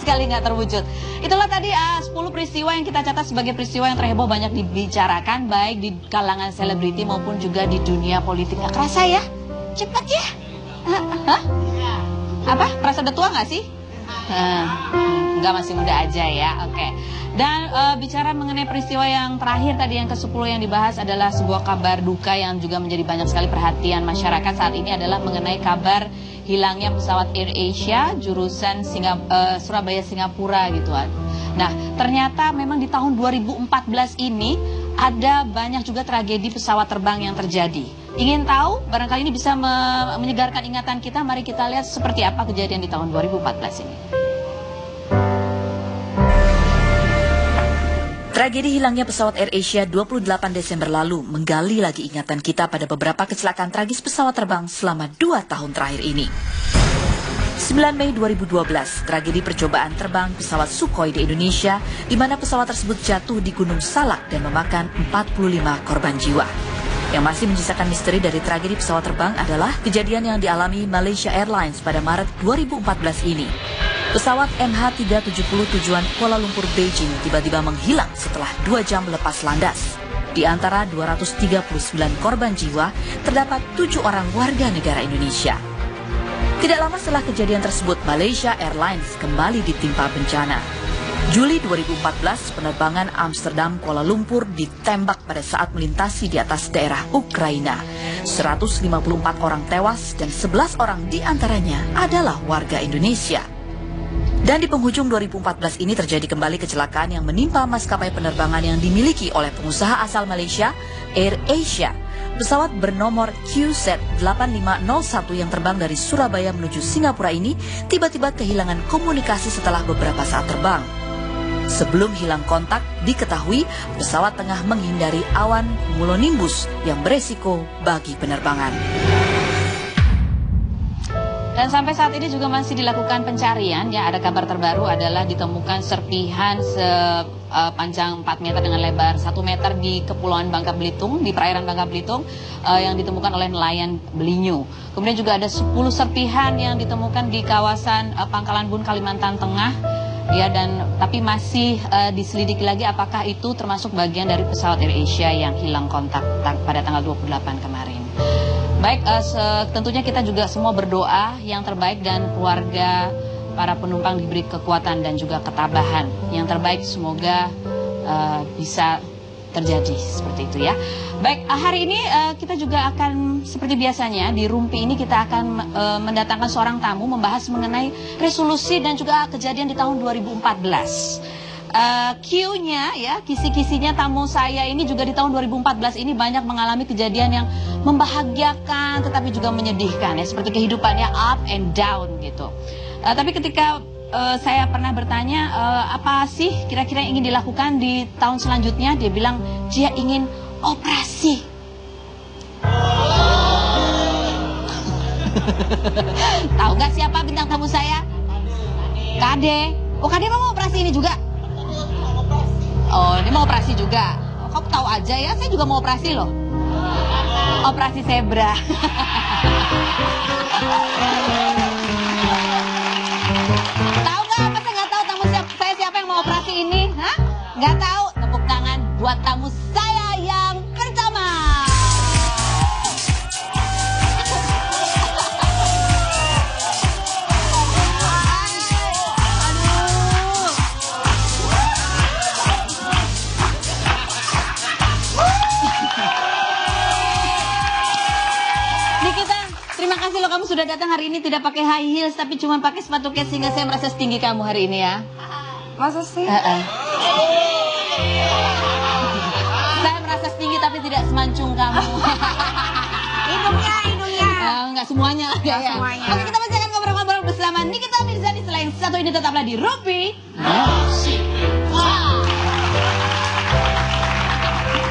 sekali nggak terwujud. Itulah tadi 10 peristiwa yang kita catat sebagai peristiwa yang terheboh, banyak dibicarakan baik di kalangan selebriti maupun juga di dunia politik. Nggak kerasa ya? Cepat ya? Hah? Apa? Perasa udah tua nggak sih? Enggak, masih muda aja ya. Oke. Dan bicara mengenai peristiwa yang terakhir tadi, yang ke-10 yang dibahas adalah sebuah kabar duka yang juga menjadi banyak sekali perhatian masyarakat saat ini, adalah mengenai kabar hilangnya pesawat AirAsia jurusan Surabaya Singapura gitu. Nah, ternyata memang di tahun 2014 ini ada banyak juga tragedi pesawat terbang yang terjadi. Ingin tahu? Barangkali ini bisa menyegarkan ingatan kita. Mari kita lihat seperti apa kejadian di tahun 2014 ini. Tragedi hilangnya pesawat AirAsia 28 Desember lalu menggali lagi ingatan kita pada beberapa kecelakaan tragis pesawat terbang selama 2 tahun terakhir ini. 9 Mei 2012, tragedi percobaan terbang pesawat Sukhoi di Indonesia, di mana pesawat tersebut jatuh di Gunung Salak dan memakan 45 korban jiwa. Yang masih menyisakan misteri dari tragedi pesawat terbang adalah kejadian yang dialami Malaysia Airlines pada Maret 2014 ini. Pesawat MH370 tujuan Kuala Lumpur Beijing tiba-tiba menghilang setelah 2 jam lepas landas. Di antara 239 korban jiwa, terdapat 7 orang warga negara Indonesia. Tidak lama setelah kejadian tersebut, Malaysia Airlines kembali ditimpa bencana. Juli 2014, penerbangan Amsterdam Kuala Lumpur ditembak pada saat melintasi di atas daerah Ukraina. 154 orang tewas dan 11 orang diantaranya adalah warga Indonesia. Dan di penghujung 2014 ini terjadi kembali kecelakaan yang menimpa maskapai penerbangan yang dimiliki oleh pengusaha asal Malaysia, AirAsia. Pesawat bernomor QZ8501 yang terbang dari Surabaya menuju Singapura ini tiba-tiba kehilangan komunikasi setelah beberapa saat terbang. Sebelum hilang kontak, diketahui pesawat tengah menghindari awan cumulonimbus yang beresiko bagi penerbangan. Dan sampai saat ini juga masih dilakukan pencarian. Ya, ada kabar terbaru adalah ditemukan serpihan sepanjang 4 meter dengan lebar 1 meter di Kepulauan Bangka Belitung, di perairan Bangka Belitung, yang ditemukan oleh nelayan Belinyu. Kemudian juga ada 10 serpihan yang ditemukan di kawasan Pangkalan Bun, Kalimantan Tengah. Ya, dan tapi masih diselidiki lagi apakah itu termasuk bagian dari pesawat AirAsia yang hilang kontak pada tanggal 28 kemarin. Baik, tentunya kita juga semua berdoa yang terbaik dan keluarga para penumpang diberi kekuatan dan juga ketabahan. Yang terbaik semoga bisa terjadi seperti itu ya. Baik, hari ini kita juga akan seperti biasanya di Rumpi ini kita akan mendatangkan seorang tamu membahas mengenai resolusi dan juga kejadian di tahun 2014. Q-nya ya, kisi-kisinya tamu saya ini juga di tahun 2014 ini banyak mengalami kejadian yang membahagiakan tetapi juga menyedihkan ya, seperti kehidupannya up and down gitu. Tapi ketika saya pernah bertanya apa sih kira-kira yang ingin dilakukan di tahun selanjutnya, dia bilang dia ingin operasi. Tahu nggak siapa bintang tamu saya? Kade. Oh, Kade mau operasi ini juga? Oh, dia mau operasi juga. Oh, kamu tahu aja ya, saya juga mau operasi loh. Operasi zebra. Tahu nggak? Masa nggak tahu tamu saya siapa yang mau operasi ini? Hah? Nggak tahu? Tepuk tangan buat tamu saya yang pertama. Terima kasih loh, kamu sudah datang hari ini tidak pakai high heels tapi cuma pakai sepatu kets sehingga saya merasa setinggi kamu hari ini ya. Masa sih? Saya merasa setinggi tapi tidak semancung kamu. Hidungnya. Enggak semuanya lah ya. Semuanya. Oke, kita masih akan ngobrol-ngobrol bersama Nikita Mirzani. Selain satu ini tetaplah di Rumpi.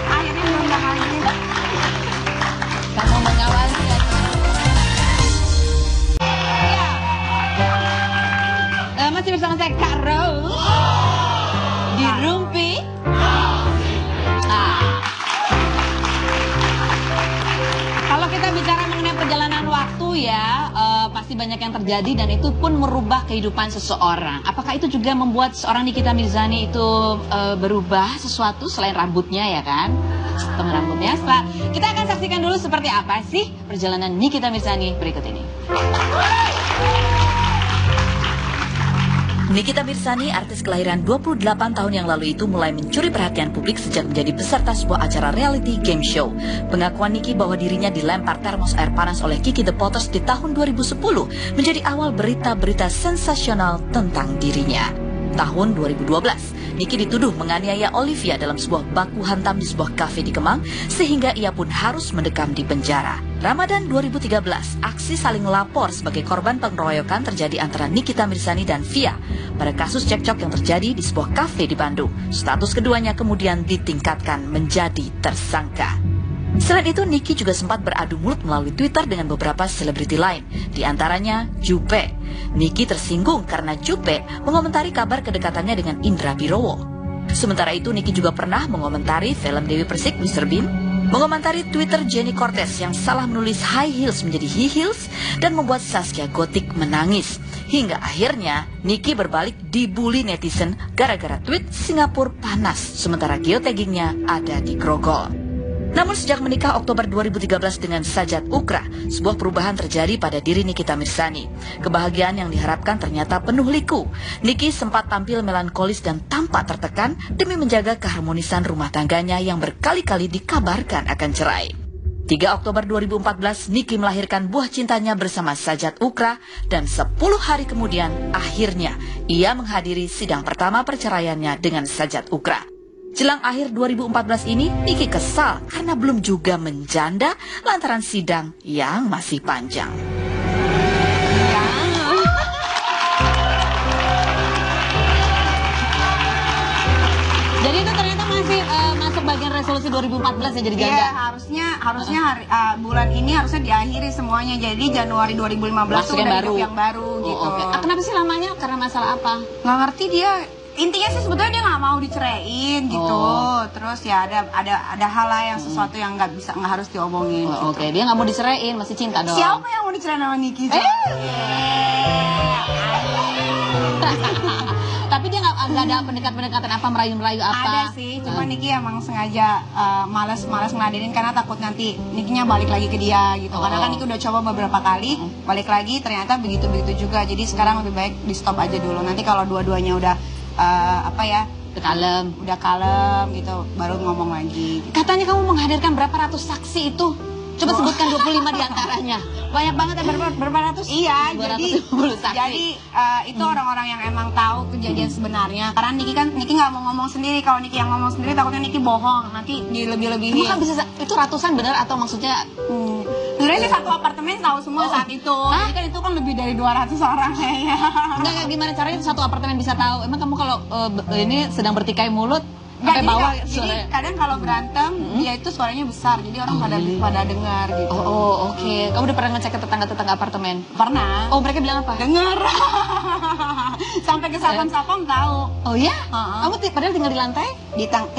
Akhirnya diundang lagi. Kamu mengawasi ya. Masih bersama saya Kak Rose di Rumpi. Kalau kita bicara mengenai perjalanan waktu ya, pasti banyak yang terjadi dan itu pun merubah kehidupan seseorang. Apakah itu juga membuat seorang Nikita Mirzani itu berubah sesuatu selain rambutnya ya kan? Teman rambutnya. Setelah kita akan saksikan dulu seperti apa sih perjalanan Nikita Mirzani berikut ini. Nikita Mirzani, artis kelahiran 28 tahun yang lalu itu mulai mencuri perhatian publik sejak menjadi peserta sebuah acara reality game show. Pengakuan Niki bahwa dirinya dilempar termos air panas oleh Kiki The Potters di tahun 2010 menjadi awal berita-berita sensasional tentang dirinya. Tahun 2012, Niki dituduh menganiaya Olivia dalam sebuah baku hantam di sebuah kafe di Kemang sehingga ia pun harus mendekam di penjara. Ramadan 2013, aksi saling lapor sebagai korban pengeroyokan terjadi antara Nikita Mirzani dan Via pada kasus cekcok yang terjadi di sebuah kafe di Bandung. Status keduanya kemudian ditingkatkan menjadi tersangka. Selain itu, Niki juga sempat beradu mulut melalui Twitter dengan beberapa selebriti lain, di antaranya Jupe. Niki tersinggung karena Jupe mengomentari kabar kedekatannya dengan Indra Birowo. Sementara itu, Niki juga pernah mengomentari film Dewi Persik, Mr. Bean, mengomentari Twitter Jenny Cortez yang salah menulis high heels menjadi he heels dan membuat Zaskia Gotik menangis. Hingga akhirnya Niki berbalik dibully netizen gara-gara tweet Singapura panas, sementara geotaggingnya ada di Grogol. Namun sejak menikah Oktober 2013 dengan Sajat Ukra, sebuah perubahan terjadi pada diri Nikita Mirzani. Kebahagiaan yang diharapkan ternyata penuh liku. Niki sempat tampil melankolis dan tampak tertekan demi menjaga keharmonisan rumah tangganya yang berkali-kali dikabarkan akan cerai. 3 Oktober 2014, Niki melahirkan buah cintanya bersama Sajat Ukra dan 10 hari kemudian akhirnya ia menghadiri sidang pertama perceraiannya dengan Sajat Ukra. Jelang akhir 2014 ini, Niki kesal karena belum juga menjanda lantaran sidang yang masih panjang. Jadi itu ternyata masih masuk bagian resolusi 2014 ya jadi janda. Iya, harusnya bulan ini harusnya diakhiri semuanya. Jadi Januari 2015 Masuk tuh yang udah baru. hidup yang baru gitu. Oke. Kenapa sih lamanya? Karena masalah apa? Nggak ngerti dia. Intinya sih sebetulnya dia nggak mau diceraiin gitu. Terus ya ada hal lah yang sesuatu yang nggak harus diomongin. Gitu. Oke, dia nggak mau diceraiin, masih cinta dong. Siapa yang mau diceraiin sama Niki? Tapi dia nggak ada pendekatan apa merayu-merayu apa? Ada sih, cuma Niki emang sengaja malas ngeladenin karena takut nanti Nikinya balik lagi ke dia gitu. Karena kan Niki udah coba beberapa kali balik lagi, ternyata begitu juga. Jadi sekarang lebih baik di stop aja dulu. Nanti kalau dua-duanya udah udah kalem gitu, baru ngomong lagi. Gitu. Katanya kamu menghadirkan berapa ratus saksi itu? Coba sebutkan 25 diantaranya. Banyak banget ya, berapa ratus? Iya, 250 saksi. jadi itu orang-orang yang emang tahu kejadian sebenarnya. Karena Niki nggak mau ngomong sendiri. Kalau Niki yang ngomong sendiri takutnya Niki bohong, nanti dilebih-lebihin. Emang kan bisa itu ratusan benar atau maksudnya? Sebenarnya sih satu apartemen tahu semua saat itu. Jadi kan itu kan lebih dari 200 orang kayaknya. Enggak, gimana caranya satu apartemen bisa tahu? Emang kamu kalau ini sedang bertikai mulut Nggak, sampai bawah jadi kadang kalau berantem dia itu suaranya besar, jadi orang pada dengar gitu. Oke. Kamu udah pernah ngecek ke tetangga apartemen? Pernah. Oh, mereka bilang apa? Dengar. Sampai ke sapam-sapam tahu. Oh ya? Kamu padahal tinggal di lantai?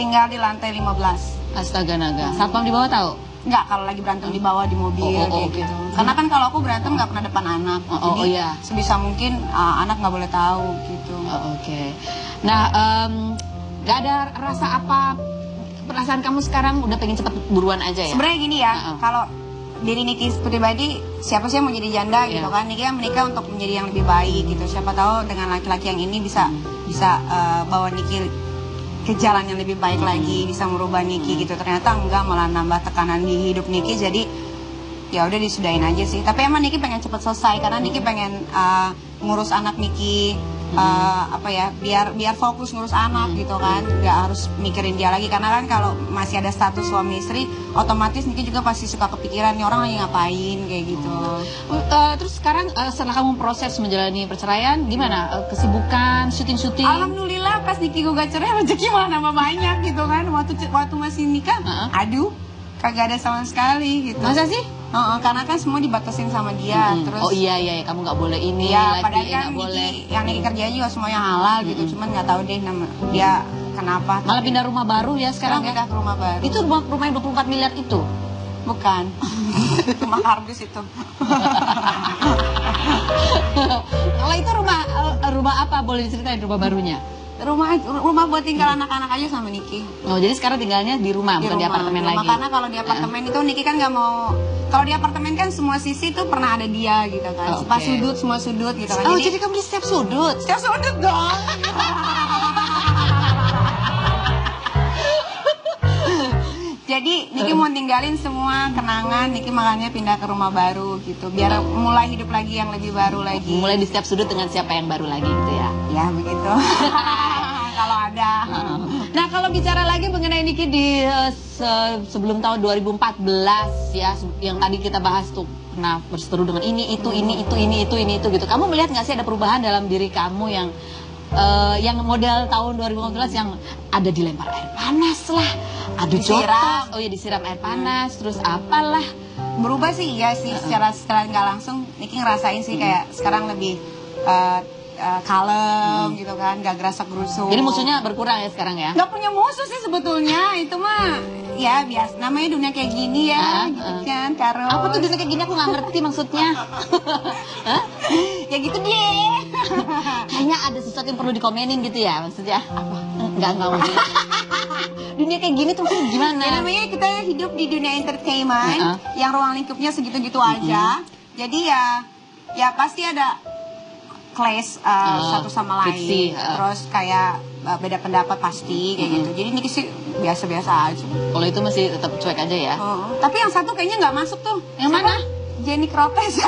Tinggal di lantai 15. Astaga naga. Satpam di bawah tahu? Enggak, kalau lagi berantem di bawah di mobil kayak gitu. Karena kan kalau aku berantem nggak pernah depan anak. Jadi sebisa mungkin anak nggak boleh tahu gitu. Oke. Nah, nggak ada rasa apa perasaan kamu sekarang udah pengen cepet buruan aja ya? Sebenarnya gini ya, kalau diri Niki pribadi, siapa sih yang mau jadi janda gitu kan? Niki kan menikah untuk menjadi yang lebih baik gitu. Siapa tahu dengan laki-laki yang ini bisa bawa Niki ke jalan yang lebih baik lagi, bisa merubah Niki gitu. Ternyata enggak, malah nambah tekanan di hidup Niki. Jadi ya udah disudahin aja sih. Tapi emang Niki pengen cepet selesai karena Niki pengen ngurus anak Niki. Biar fokus ngurus anak gitu kan, nggak harus mikirin dia lagi. Karena kan kalau masih ada status suami istri, otomatis Niki juga pasti suka kepikiran nih orang lagi ngapain kayak gitu. Terus sekarang setelah kamu proses menjalani perceraian, gimana kesibukan syuting? Alhamdulillah pas Niki gugat cerai rezeki malah nambah banyak gitu kan. Waktu masih nikah, aduh kagak ada sama sekali gitu. Masa sih? Karena kan semua dibatasin sama dia. Terus oh iya kamu nggak boleh ini ya, lagi, padahal kan yang Niki kerjain juga semuanya halal gitu. Cuman nggak tahu deh dia kenapa. Malah pindah rumah baru ya sekarang ya? Pindah ke rumah baru. Itu rumah yang 24 miliar itu? Bukan. Rumah kardus itu. Kalau itu rumah apa? Boleh diceritain rumah barunya? Rumah buat tinggal anak-anak aja sama Niki. Oh, jadi sekarang tinggalnya di rumah, bukan di apartemen lagi. Karena kalau di apartemen itu Niki kan nggak mau. Kalau di apartemen kan semua sisi tuh pernah ada dia gitu kan. Oke. Pas sudut semua sudut gitu kan. Oh, jadi kamu di setiap sudut? setiap sudut dong. Jadi Niki mau tinggalin semua kenangan, Niki makanya pindah ke rumah baru gitu, biar mulai hidup lagi yang lebih baru lagi. Mulai di setiap sudut dengan siapa yang baru lagi gitu ya? Ya begitu. Kalau ada. Nah, kalau bicara lagi mengenai Niki di sebelum tahun 2014 ya, yang tadi kita bahas tuh, pernah berseteru dengan ini itu gitu. Kamu melihat nggak sih ada perubahan dalam diri kamu yang model tahun 2015 yang ada dilempar air panas lah, adu jotos, disiram air panas, terus apalah. Berubah sih iya sih, secara nggak langsung Niki ngerasain sih kayak sekarang lebih kalem gitu kan, gak gerasak gerusuk. Jadi musuhnya berkurang ya sekarang ya? Gak punya musuh sih sebetulnya, itu mah ya biasa, namanya dunia kayak gini ya, gitu kan, Karo. Apa tuh dunia kayak gini, aku gak ngerti maksudnya. Ya gitu deh. Kayaknya ada sesuatu yang perlu dikomenin gitu ya maksudnya. Apa? Enggak maksudnya. Dunia kayak gini tuh gimana? Ya namanya kita hidup di dunia entertainment yang ruang lingkupnya segitu-gitu aja. Jadi ya pasti ada clash satu sama lain, terus kayak beda pendapat pasti kayak gitu. Jadi Niki sih biasa-biasa aja. Kalau itu masih tetap cuek aja ya. Tapi yang satu kayaknya nggak masuk tuh. Yang mana? Jenny Crotes.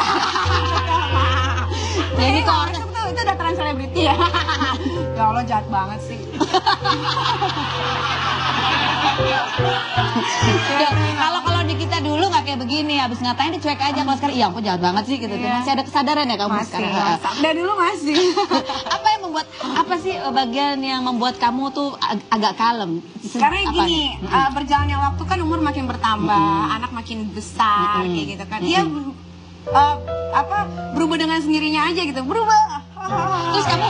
Jenny Crotes tuh itu dataran selebriti ya. Ya Allah jahat banget sih. Kalau di kita dulu nggak kayak begini, habis ngatain dicuek aja. Kalau sekarang, iya aku jahat banget sih gitu. Masih ada kesadaran ya kamu sekarang? Dari dulu masih. Apa yang membuat, apa sih bagian yang membuat kamu tuh agak kalem? Karena gini, berjalannya waktu kan umur makin bertambah, anak makin besar kayak gitu kan. Dia berubah dengan sendirinya aja gitu, berubah. Terus kamu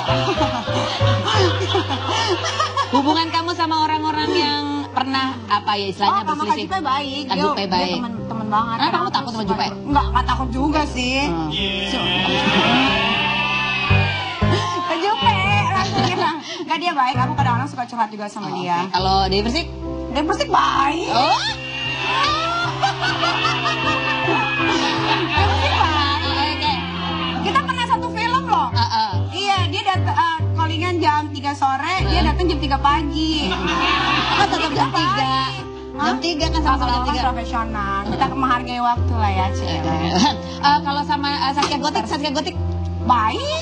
hubungan kamu sama orang-orang yang pernah apa ya istilahnya berselisih? Kak Jupe baik. Kak Jupe baik. Dia temen banget. Nah, kamu takut sama Jupe? Enggak takut juga sih. Kak Jupe langsung bilang, enggak dia baik. Aku kadang-kadang suka curhat juga sama dia. Kalau Dewi Persik? Dewi Persik baik. Oh. Kita pernah satu film loh. Iya, dia datang callingan jam 3 sore, dia datang jam 3 pagi. Kan tetap jam 3. Jam 3 kan sama-sama jam 3. Profesional. Kita menghargai waktu lah ya, cewek. Kalau sama Saskia Gotik baik.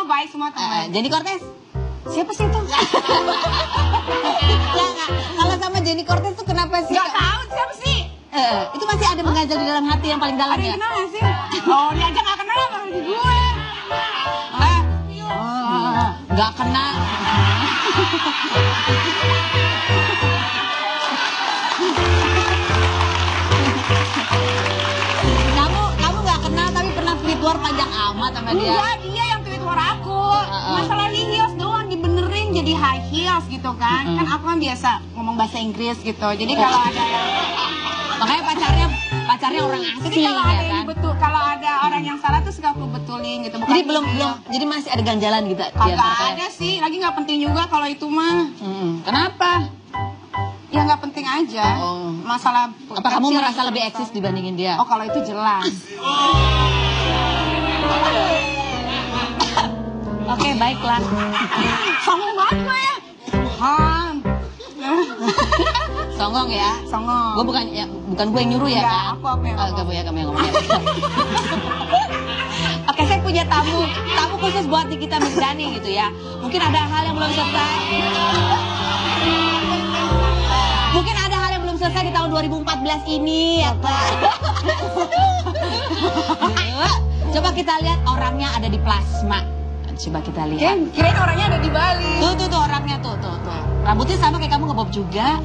baik semua teman. Jenny Cortez? Siapa sih itu? Kalau sama Jenny Cortez tuh kenapa sih? Gak tahu siapa sih. Itu masih ada mengganjal di dalam hati yang paling dalam ada ya? Ada yang kenal gak sih? Oh, dia aja gak kenal baru di gue. Gak kenal. Kamu gak kenal tapi pernah tweet war panjang amat sama dia? Enggak, dia yang tweet war aku. Masalah high heels doang dibenerin jadi high heels gitu kan. Kan aku kan biasa ngomong bahasa Inggris gitu. Jadi kalau ada yang makanya pacarnya orang asing. Jadi kalau ada ya kan? kalau ada orang yang salah tuh suka aku betulin gitu. Bukan jadi belum jadi masih ada ganjalan gitu. Kagak ada sih, lagi nggak penting juga kalau itu mah. Kenapa? Ya nggak penting aja. Masalah. Apa kamu merasa lebih eksis dibandingin dia? Oh kalau itu jelas. Oke, baiklah. Songong banget gue ya. Songong ya? Songong. Gue bukan gue yang nyuruh ya kan? Aku yang ngomong. Kamu yang ngomong. Oke, saya punya tamu khusus buat Nikita Mirzani gitu ya. Mungkin ada hal yang belum selesai. Mungkin ada hal yang belum selesai di tahun 2014 ini ya kan? Coba kita lihat orangnya ada di plasma. Coba kita lihat. Kirain orangnya ada di Bali. Tuh orangnya tuh. Rambutnya sama kayak kamu ngebob juga.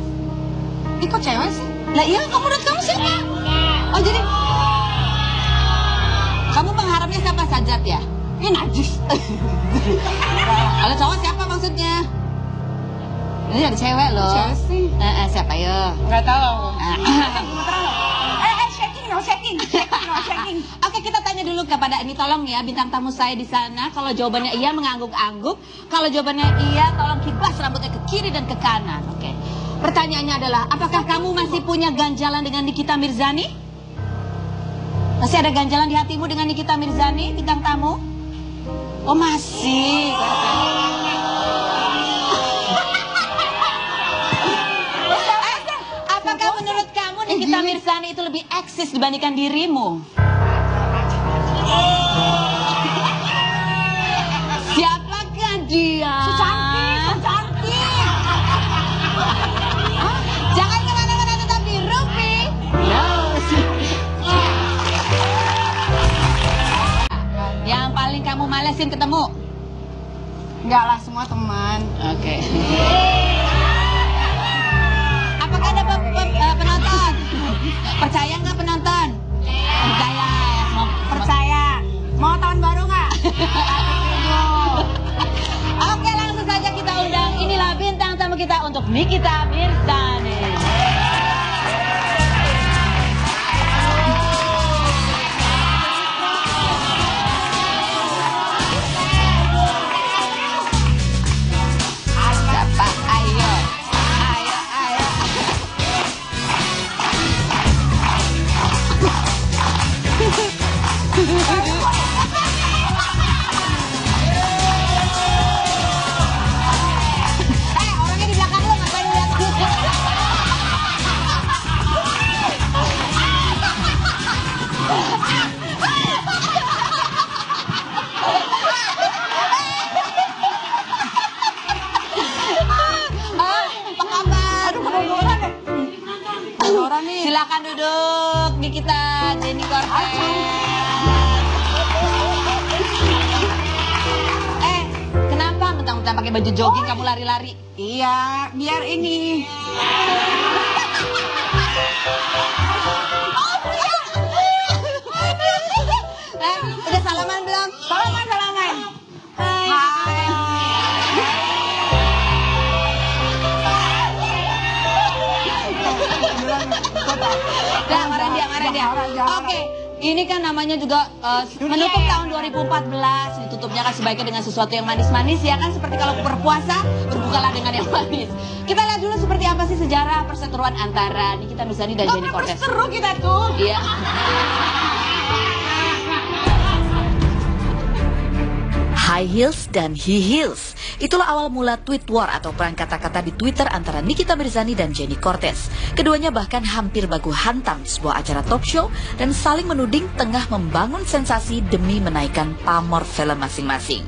Ih kok cewek sih? Lah iya, menurut kamu siapa? Oh jadi kamu mengharapnya siapa Sajat ya? Ini najis. Kalau cowok siapa maksudnya? Ini ada cewek loh. Cewek sih. Siapa ya? Nggak tahu. No shaking. Oke, kita tanya dulu kepada ini, tolong ya bintang tamu saya di sana. Kalau jawabannya iya mengangguk-angguk, kalau jawabannya iya tolong kibas rambutnya ke kiri dan ke kanan. Oke. Pertanyaannya adalah, apakah kamu masih punya ganjalan dengan Nikita Mirzani? Masih ada ganjalan di hatimu dengan Nikita Mirzani, bintang tamu? Oh, masih. Apakah menurut kamu Nikita Mirzani itu lebih eksis dibandingkan dirimu? Siapakah dia? Secantik. Jangan kemana-mana, tetap di Rupi. Yang paling kamu malesin ketemu? Enggak lah, semua teman. Oke. Apakah ada penonton? Percaya nggak penonton? Percaya ya. Percaya. Mau tahun baru nggak? Oke, langsung saja kita undang. Inilah bintang tamu kita untuk Nikita Mirzani. Siapa? Ayo. Ayo, ayo. Orangnya di belakang lo ngapain lihat? Apa kabar? Orang nih. Silakan duduk, Nikita Jenny Cortez. Kenapa mentang-mentang pakai baju jogging kamu lari-lari? Iya, biar ini. Udah salaman belum? Salaman. Hai. Marah dia. Oke, ini kan namanya juga menutup tahun 2014. Ditutupnya kan sebaiknya dengan sesuatu yang manis-manis ya kan, seperti kalau berpuasa berbukalah dengan yang manis. Kita lihat dulu seperti apa sih sejarah perseteruan antara Nikita Mirzani dan Jenny Cortez. Seru kita tuh. Iya. High heels dan he heels. Itulah awal mula tweet war atau perang kata-kata di Twitter antara Nikita Mirzani dan Jenny Cortez. Keduanya bahkan hampir baku hantam di sebuah acara talk show dan saling menuding tengah membangun sensasi demi menaikkan pamor film masing-masing.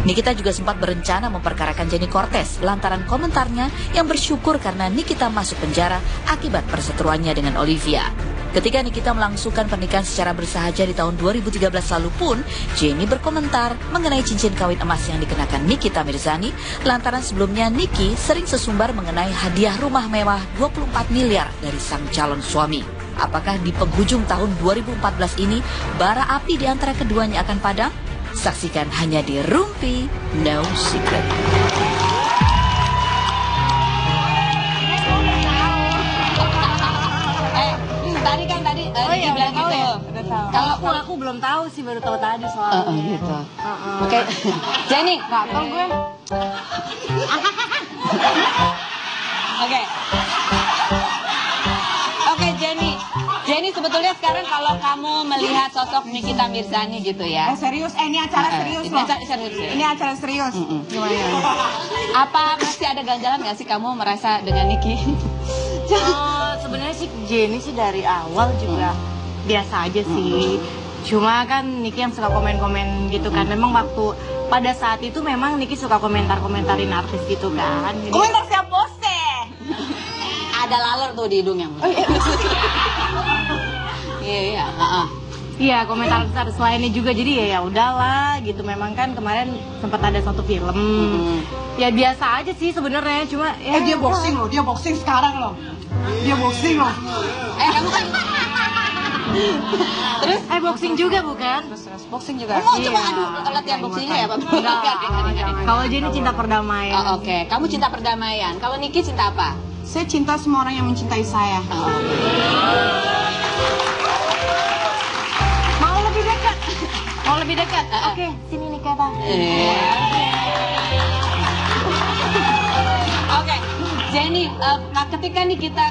Nikita juga sempat berencana memperkarakan Jenny Cortez lantaran komentarnya yang bersyukur karena Nikita masuk penjara akibat perseteruannya dengan Olivia. Ketika Nikita melangsungkan pernikahan secara bersahaja di tahun 2013 lalu pun, Jenny berkomentar mengenai cincin kawin emas yang dikenakan Nikita Mirzani lantaran sebelumnya Niki sering sesumbar mengenai hadiah rumah mewah 24 miliar dari sang calon suami. Apakah di penghujung tahun 2014 ini bara api di antara keduanya akan padam? Saksikan hanya di Rumpi No Secret. Tadi dibilang gitu. Kalau aku belum tahu sih, baru tahu tadi soalnya. Gitu. Oke, Jenny. Gatel gue. Oke, Jenny. Jenny, sebetulnya sekarang kalau kamu melihat sosok Nikita Mirzani gitu ya. Serius, ini acara serius ini loh. acara serius ya? Ini acara serius. Gimana? Apa masih ada ganjalan nggak sih kamu merasa dengan Niki? Sebenarnya sih Jenny sih dari awal juga biasa aja sih. Cuma kan Niki yang suka komen-komen gitu kan. Memang waktu pada saat itu memang Niki suka komentar-komentarin artis gitu kan. Jadi, Komentar siapa bose? Ada laler tuh di hidung yang. Iya. iya, komentar artis lainnya juga. Jadi ya udahlah gitu. Memang kan kemarin sempat ada satu film. Ya biasa aja sih sebenarnya. Cuma ya Dia boxing loh, dia boxing sekarang loh. Dia boxing loh. Kamu kan terus boxing juga bukan? Terus boxing juga. mau coba adu latihan boxingnya ya, Pak? Kalau Jenny cinta perdamaian. Oh, oke. Kamu cinta perdamaian. Kalau Niki cinta apa? Saya cinta semua orang yang mencintai saya. lebih dekat. Oke, sini nih Kata. Oke, Jenny, ketika nih kita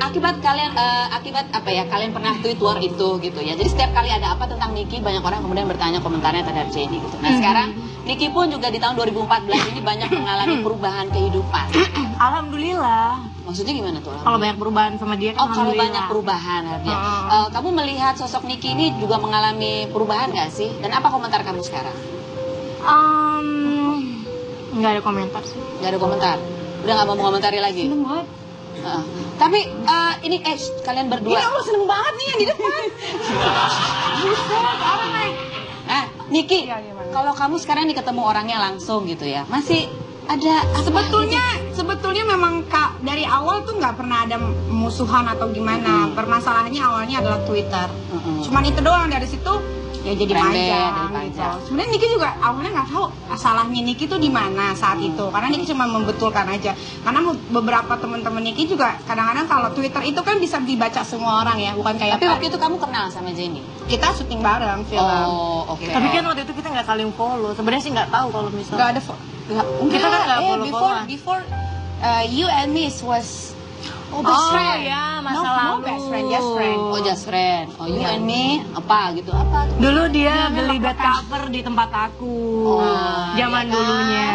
akibat apa ya, kalian pernah tweet war itu gitu ya. Jadi setiap kali ada apa tentang Niki, banyak orang kemudian bertanya komentarnya terhadap Jenny gitu. Nah sekarang Niki pun juga di tahun 2014 ini banyak mengalami perubahan kehidupan. Alhamdulillah. Maksudnya gimana tuh? Kalau banyak perubahan sama dia kan Oh, kalau alhamdulillah. banyak perubahan artinya. Kamu melihat sosok Niki ini juga mengalami perubahan nggak sih? Dan apa komentar kamu sekarang? Nggak ada komentar sih. Nggak ada komentar? Udah nggak mau mengomentari lagi? Seneng banget. Tapi ini kalian berdua. Ini Allah seneng banget nih yang di depan. Buset, apa nih? Nah, Niki, Iya, gimana? kalau kamu sekarang nih ketemu orangnya langsung gitu ya, masih ada apa Sebetulnya memang Kak, dari awal tuh nggak pernah ada musuhan atau gimana. Permasalahannya awalnya adalah Twitter. Cuman itu doang, dari situ ya jadi Pendek, panjang jadi gitu. panjang. Sebenarnya Niki juga awalnya nggak tahu salahnya Niki tuh di mana saat itu, karena Niki cuma membetulkan aja. Karena beberapa teman-teman Niki juga kadang-kadang kalau Twitter itu kan bisa dibaca semua orang ya, bukan kayak Tapi waktu itu kamu kenal sama Jenny? kita syuting bareng film. Oh, oke. Tapi kan waktu itu kita nggak saling follow. Sebenarnya sih nggak tahu kalau Nggak misalnya. ada Kita kan nggak follow-followan. before you and me was best friend. Ya, masa no lalu. best friend, just friend. Oh, just friend. Oh, you and me apa gitu? Apa tuh? Dulu dia beli bed cover di tempat aku. Zaman dulunya.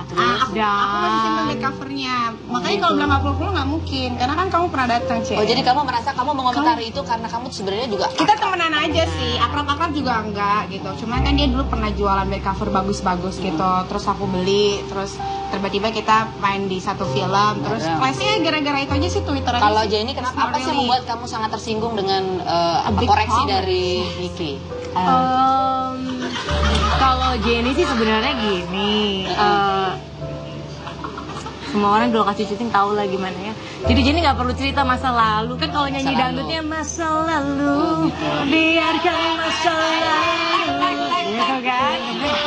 Aku masih simpen bed covernya. Makanya kalau bilang nggak follow nggak mungkin, karena kan kamu pernah datang, Cek. Oh, jadi kamu merasa kamu mengomentari itu karena kamu sebenarnya juga Kita temenan aja sih, akrab-akrab juga enggak gitu. Cuman kan dia dulu pernah jualan bed cover bagus-bagus gitu. Terus aku beli, terus tiba-tiba kita main di satu film. Terus flashnya gara-gara itu aja sih Twitter aja. Kalau sih. Jenny, kenapa apa sih yang Really. membuat kamu sangat tersinggung dengan big koreksi comment. dari Niki? Kalau Jenny sih sebenarnya gini. Semua orang dulu kasih syuting tahu lah gimana ya. Jadi Jenny nggak perlu cerita masa lalu. Kan kalau nyanyi Masa lalu. dangdutnya masa lalu, biarkan masa lalu, gitu kan.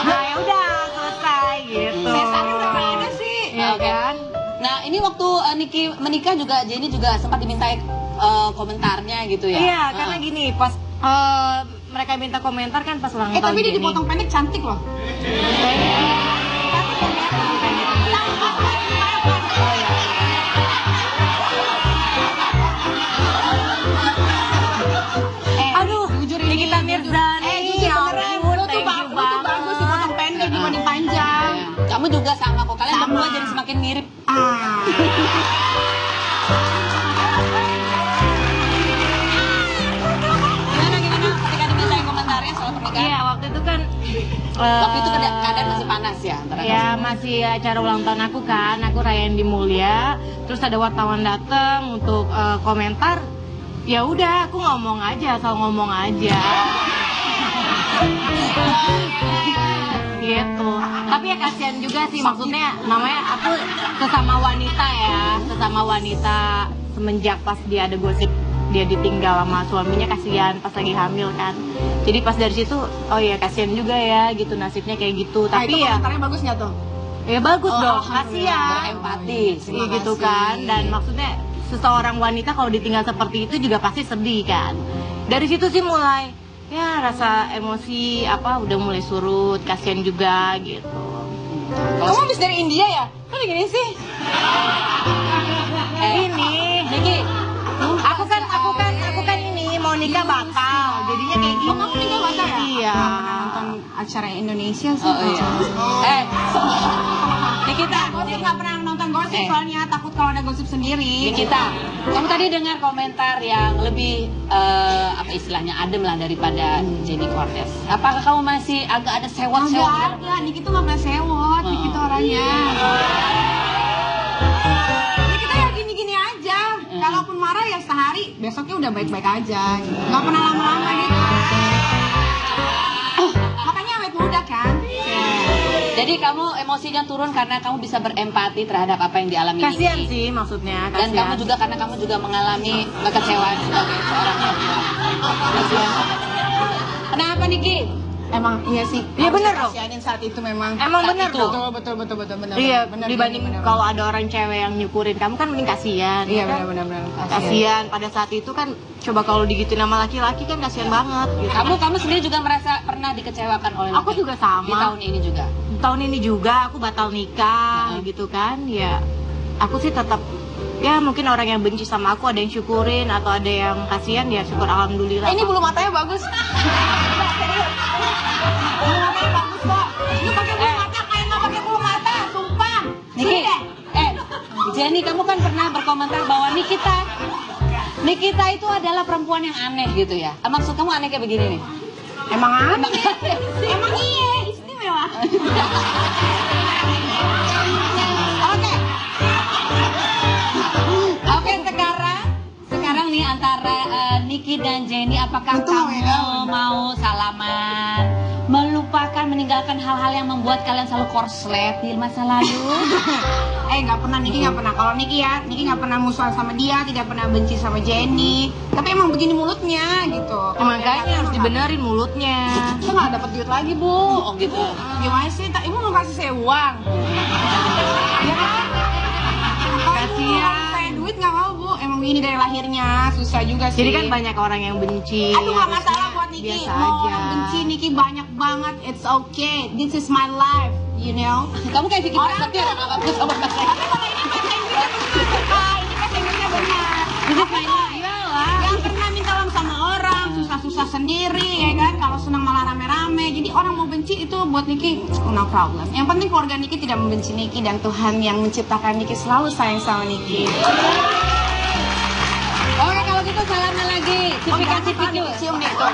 Nah ya udah selesai gitu. Sesannya udah nggak ada sih. Ya Oke. kan. Nah, ini waktu Niki menikah juga Jenny juga sempat dimintai komentarnya gitu ya? Iya, karena gini pas mereka minta komentar kan pas ulang tahun Tapi dia Jenny. dipotong pendek cantik loh. Aduh, Nikita Mirzani. Jujur beneran, ampun, lu tuh thank you bagus dipotong pendek dibanding panjang. Kamu juga sama kok, kalian Sama. berdua jadi semakin mirip. Gimana ketika dimintai komentarnya soal pernikahan? Iya, waktu itu kan Waktu itu keadaan masih panas ya antara ya masih acara ulang tahun aku kan, aku rayain di Mulia, terus ada wartawan datang untuk komentar, ya udah aku ngomong aja, asal ngomong aja, gitu. Tapi ya kasihan juga sih, maksudnya namanya aku sesama wanita semenjak pas dia ada gosip dia ditinggal sama suaminya, kasihan pas lagi hamil kan. Jadi pas dari situ, oh ya kasihan juga ya gitu nasibnya kayak gitu. Tapi Tapi ya komentarnya bagus nggak tuh? ya bagus dong, alhamdulillah. kasihan. berempati. Iya gitu kan. Dan maksudnya seseorang wanita kalau ditinggal seperti itu juga pasti sedih kan. Dari situ sih mulai ya rasa emosi apa udah mulai surut, kasihan juga gitu. Kamu habis dari India ya? Kok gini sih? Ini Niki, aku kan ini mau nikah bakal, jadinya kayak gini. Kamu nikah bakal ya? Iya. Nggak pernah nonton acara Indonesia sih. oh iya. Nikita, Gosip nggak pernah nonton gosip soalnya takut kalau ada gosip sendiri. Nikita, kamu tadi dengar komentar yang lebih apa istilahnya adem lah daripada Jenny Cortez. Apakah kamu masih agak ada Nggak sewot-sewot? ada, Niki tuh nggak pernah sewot, Niki tuh orangnya. Niki tuh ya gini-gini aja. Kalaupun marah ya sehari, besoknya udah baik-baik aja. Nggak pernah lama-lama gitu. Makanya awet muda kan? Jadi kamu emosinya turun karena kamu bisa berempati terhadap apa yang dialami Kasihan Niki. sih maksudnya, Dan kasihan. kamu juga karena kamu juga mengalami kekecewaan sebagai seorang perempuan. Kasihan. Kenapa Niki? Emang iya sih. Iya, bener dong. Kasihanin saat itu memang. Emang Saat bener itu. dong. Betul bener. Iya, bener, dibanding bener. kalau ada orang cewek yang nyukurin kamu kan mending kasihan. Iya kan? benar. Kasihan pada saat itu kan, coba kalau digituin sama laki-laki kan kasihan banget gitu. Kamu sendiri juga merasa pernah dikecewakan oleh Aku laki? juga sama. Di tahun ini juga. Tahun ini juga aku batal nikah gitu kan. Ya aku sih tetap, ya mungkin orang yang benci sama aku ada yang syukurin atau ada yang kasihan, ya syukur alhamdulillah. Ini bulu matanya bagus. Bulu matanya bagus kok. Lu pakai bulu mata kayak nggak pakai bulu mata, sumpah. Niki, Jenny, kamu kan pernah berkomentar bahwa Nikita itu adalah perempuan yang aneh gitu ya. Maksud kamu aneh kayak begini nih? Emang aneh. Emang iya, istimewa. Oke, sekarang nih antara Niki dan Jenny, apakah Betul, kamu ya. mau salaman, melupakan, meninggalkan hal-hal yang membuat kalian selalu korslet di masa lalu? Nggak pernah, Niki nggak pernah. Kalau Niki nggak pernah musuhan sama dia, tidak pernah benci sama Jenny. Tapi emang begini mulutnya gitu. Makanya harus dibenerin mulutnya. Kita nggak dapat duit lagi, Bu. Oh gitu. Gimana sih? Ibu mau kasih saya uang? Ya kan? Kasihan. Saya duit nggak mau, Bu. Emang ini dari lahirnya susah juga sih. Jadi kan banyak orang yang benci. Aduh, nggak masalah buat Niki. Biasa Mau aja. orang benci Niki banyak banget. It's okay. This is my life. You know. Kamu kayak Vicky Orang Prasetyo ya, apa sama bahasa Tapi kalau ini bahasa Inggrisnya ini bahasa Inggrisnya benar. Yang pernah minta uang sama orang, susah-susah sendiri, ya kan? Kalau senang malah rame-rame. Jadi orang mau benci itu buat Niki, no problem. Yang penting keluarga Niki tidak membenci Niki dan Tuhan yang menciptakan Niki selalu sayang sama Niki. Oke, kalau gitu salaman lagi. Cipika-cipik yuk. Cium nih tuh.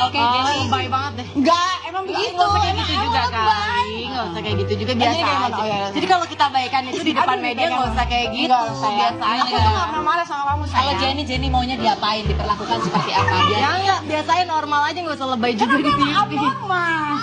Oke, Jenny. Baik banget deh. Enggak, emang begitu. Nggak usah kayak Emang gitu emang juga aku kali. baik. Nggak usah kayak gitu juga, biasa Jadi kayak aja. mana? Oh, iya. Jadi kalau kita baikan itu di depan Aduh, media dipegang. nggak usah kayak gitu. Enggak usah, ya. Biasa aja. Aku tuh nggak pernah marah sama kamu, Kalau sayang. Jenny maunya diapain, diperlakukan seperti apa? Ya enggak, biasanya normal aja, nggak usah lebay juga di TV. Abang mah.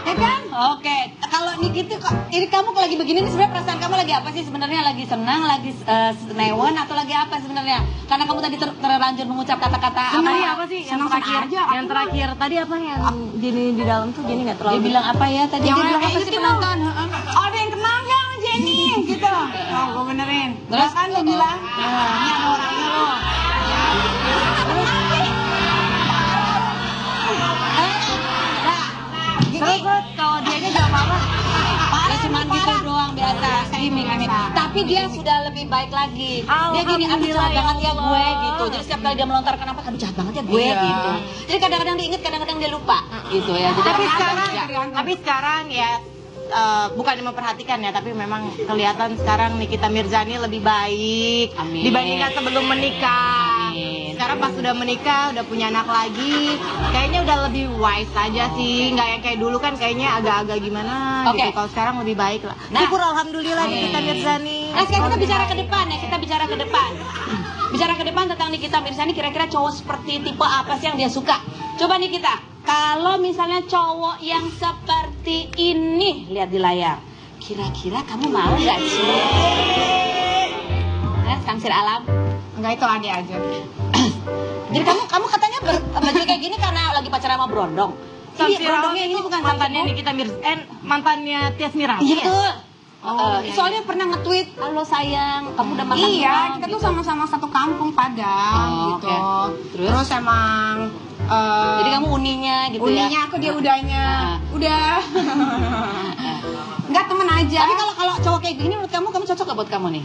Ya kan? Oke, kalau Niki tuh, ini kamu lagi begini nih, sebenarnya perasaan kamu lagi apa sih sebenarnya? Lagi senang, lagi senewan, atau lagi apa sebenarnya? Karena kamu tadi terlanjur mengucap kata-kata Sebenarnya apa sih yang Senang terakhir? aja, Yang terakhir tadi apa yang Jenny di dalam tuh Jenny nggak terlalu. Dia bilang apa ya tadi? Yang Dia mana bilang kayak apa gitu sih penonton? Oh, ada yang kenal nggak sama Jenny? Gitu. Oh, gue benerin. Terus? Kan lo bilang, ini ada orangnya lo. Terus kalau dianya jawab apa? Ya cuma gitu doang, biasa gimmick. Tapi dia sudah lebih baik lagi. Dia gini, aduh jahat banget ya gue gitu. Jadi setiap kali dia melontarkan apa, aduh jahat banget ya gue gitu. Jadi kadang-kadang diinget, kadang-kadang dia lupa gitu ya. Jadi Tapi sekarang ya bukan memperhatikan ya, tapi memang kelihatan sekarang Nikita Mirzani lebih baik Amin. dibandingkan sebelum menikah. Amin. Sekarang pas sudah menikah, udah punya anak lagi, kayaknya udah lebih wise aja sih, nggak yang kayak dulu kan kayaknya agak-agak gimana Oke. gitu. Kalau sekarang lebih baik lah. Nah. Syukur alhamdulillah Nikita Mirzani. Nah sekarang kita bicara ke depan ya, kita bicara ke depan. Bicara ke depan tentang Nikita Mirzani, kira-kira cowok seperti tipe apa sih yang dia suka? Coba Nikita, kalau misalnya cowok yang seperti ini, lihat di layar, kira-kira kamu mau nggak sih? Sangsir alam. Enggak, itu ade aja. Jadi kamu katanya baju kayak gini karena lagi pacaran sama Brondong. Iya, Brondongnya ini bukan mantannya Nikita Mirzani, mantannya Tias Mirani. Iya ya? tuh. Iya, Soalnya pernah nge-tweet, halo sayang, kamu udah makan Iya, belum?" kita tuh gitu. sama-sama satu kampung Padang Oh, gitu. oke. Terus emang Jadi kamu uninya gitu ya. uninya aku dia udahnya. Ah. Udah. Enggak, temen aja. Tapi kalau cowok kayak gini menurut kamu cocok gak buat kamu nih?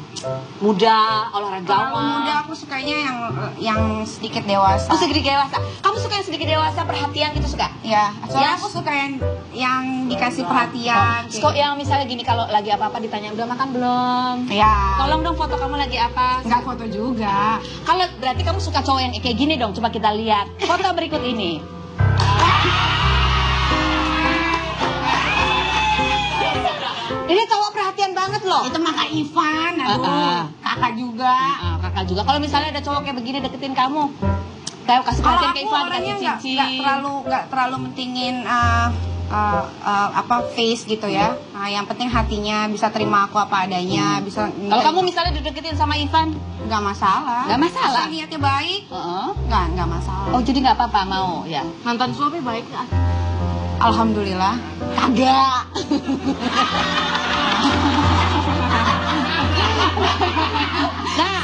Muda, kalau olahragawan. muda aku sukanya yang sedikit dewasa. Oh, sedikit dewasa. Kamu suka yang sedikit dewasa, perhatian gitu suka? Ya, soalnya Ya. aku suka yang dikasih perhatian. Kok yang misalnya gini kalau lagi apa-apa ditanya udah makan belum? Ya. Tolong dong foto kamu lagi apa? Enggak foto juga. Kalau berarti kamu suka cowok yang kayak gini dong. Coba kita lihat foto berikut ini. Ini cowok perhatian banget loh. Itu mah Kak Ivan, aduh. Kakak juga. Kakak juga. Kalau misalnya ada cowok kayak begini deketin kamu, kayak kasih Kalau perhatian aku ke Ivan, orangnya kasih cincin. nggak terlalu mentingin face gitu ya. Nah, yang penting hatinya bisa terima aku apa adanya, bisa. Kalau kamu misalnya dideketin sama Ivan, nggak masalah. Nggak masalah? Asal niatnya baik, Heeh. nggak masalah. Oh jadi nggak apa-apa mau ya? Mantan suami baik nggak? Alhamdulillah. Kagak. Nah,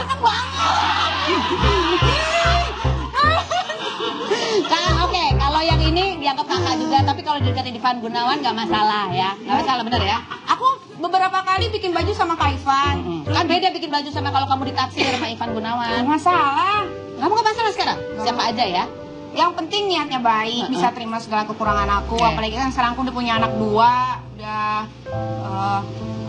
nah, oke, kalau yang ini dianggap kakak juga, tapi kalau deketin Ivan Gunawan nggak masalah ya, nggak masalah bener ya. Aku beberapa kali bikin baju sama Kak Ivan. Kan beda bikin baju sama kalau kamu ditaksir sama Ivan Gunawan. Nggak masalah. Kamu nggak masalah sekarang? Siapa aja ya? Yang penting niatnya baik, bisa terima segala kekurangan aku. Oke. Apalagi kan sekarang aku udah punya anak 2,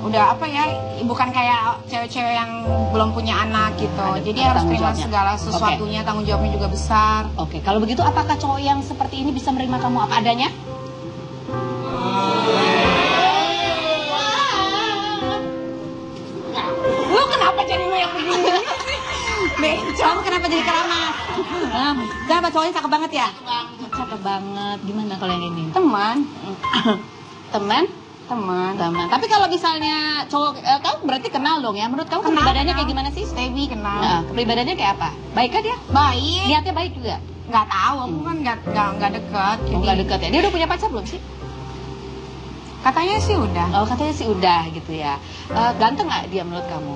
udah apa ya, bukan kayak cewek-cewek yang belum punya anak gitu. Jadi harus tanggung terima jawabnya. segala sesuatunya, tanggung jawabnya juga besar. Oke, kalau begitu apakah cowok yang seperti ini bisa menerima kamu apa adanya? Lu kenapa jadi lu yang begini? Kamu kenapa jadi keramas? Kenapa cowoknya cakep banget ya? Cakep banget. Gimana kalau yang ini? Teman, Teman? teman. Teman. Tapi kalau misalnya cowok, kamu berarti kenal dong ya? Menurut kamu Kenal, kepribadiannya kenal. kayak gimana sih? Stevie kenal. Nah, kepribadiannya kayak apa? Baik kan dia? Baik. Niatnya baik juga? Nggak tahu, aku kan nggak dekat. Oh, Jadi nggak dekat ya? Dia udah punya pacar belum sih? katanya sih udah. Oh, katanya sih udah gitu ya. Ganteng nggak dia menurut kamu?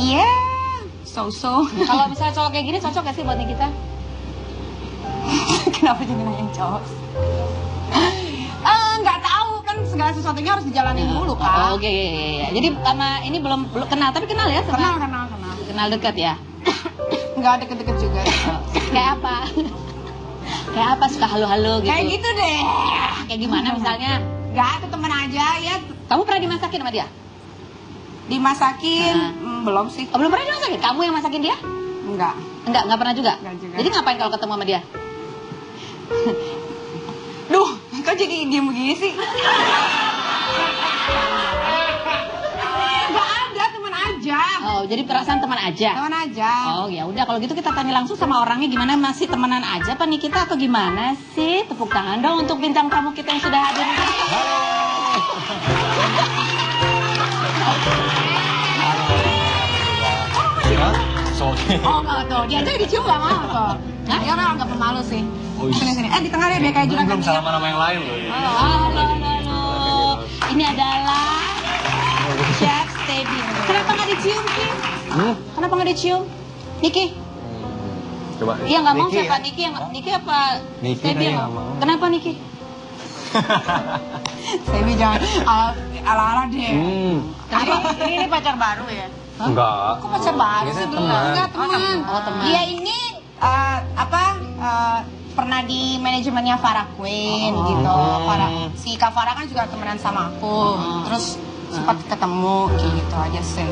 Iya, so-so. Kalau misalnya cowok kayak gini cocok gak sih buat Nikita? Kenapa jadi nanya cowok? Nggak tahu kan, segala sesuatunya harus dijalanin dulu kan. Oh, oke, iya. Jadi sama ini belum kenal, tapi kenal ya sama? Kenal. Kenal dekat ya? Nggak deket-deket juga. Kayak apa? Kayak apa, suka halo-halo gitu? Kayak gitu deh. Kayak gimana misalnya? Nggak, itu temen aja ya. Kamu pernah dimasakin sama dia? Dimasakin, belum sih. Oh, belum pernah dimasakin? Kamu yang masakin dia? Enggak. Enggak pernah juga? Enggak juga. Jadi ngapain kalau ketemu sama dia? Duh, kok jadi diem begini sih? Nggak ada, temen aja. Oh, jadi perasaan teman aja? Temen aja. Oh, ya udah kalau gitu kita tanya langsung sama orangnya gimana, masih temenan aja apa nih kita atau gimana sih? Tepuk tangan dong untuk bintang tamu kita yang sudah hadir. Oh, nggak tuh. Dia aja dicium nggak mau tuh. Nah, dia orang agak pemalu sih. Oh, iya. Sini. Di tengah dia biar kayak juga. Belum salaman sama yang lain loh. Halo. Ini adalah Chef Steady. Kenapa nggak dicium sih? Kenapa nggak dicium? Niki? Coba. Iya nggak mau Niki, siapa? ya? Niki apa? Niki Steady kayaknya yang nggak mau. Kenapa Niki? Tapi jangan ala-ala deh. Ini pacar baru ya? Enggak. Kok pacar baru Ini sih? teman. Enggak, teman. Oh, teman. Dia ini pernah di manajemennya Farah Queen gitu. Si Kak Farah kan juga temenan sama aku. Terus sempat ketemu gitu aja sih.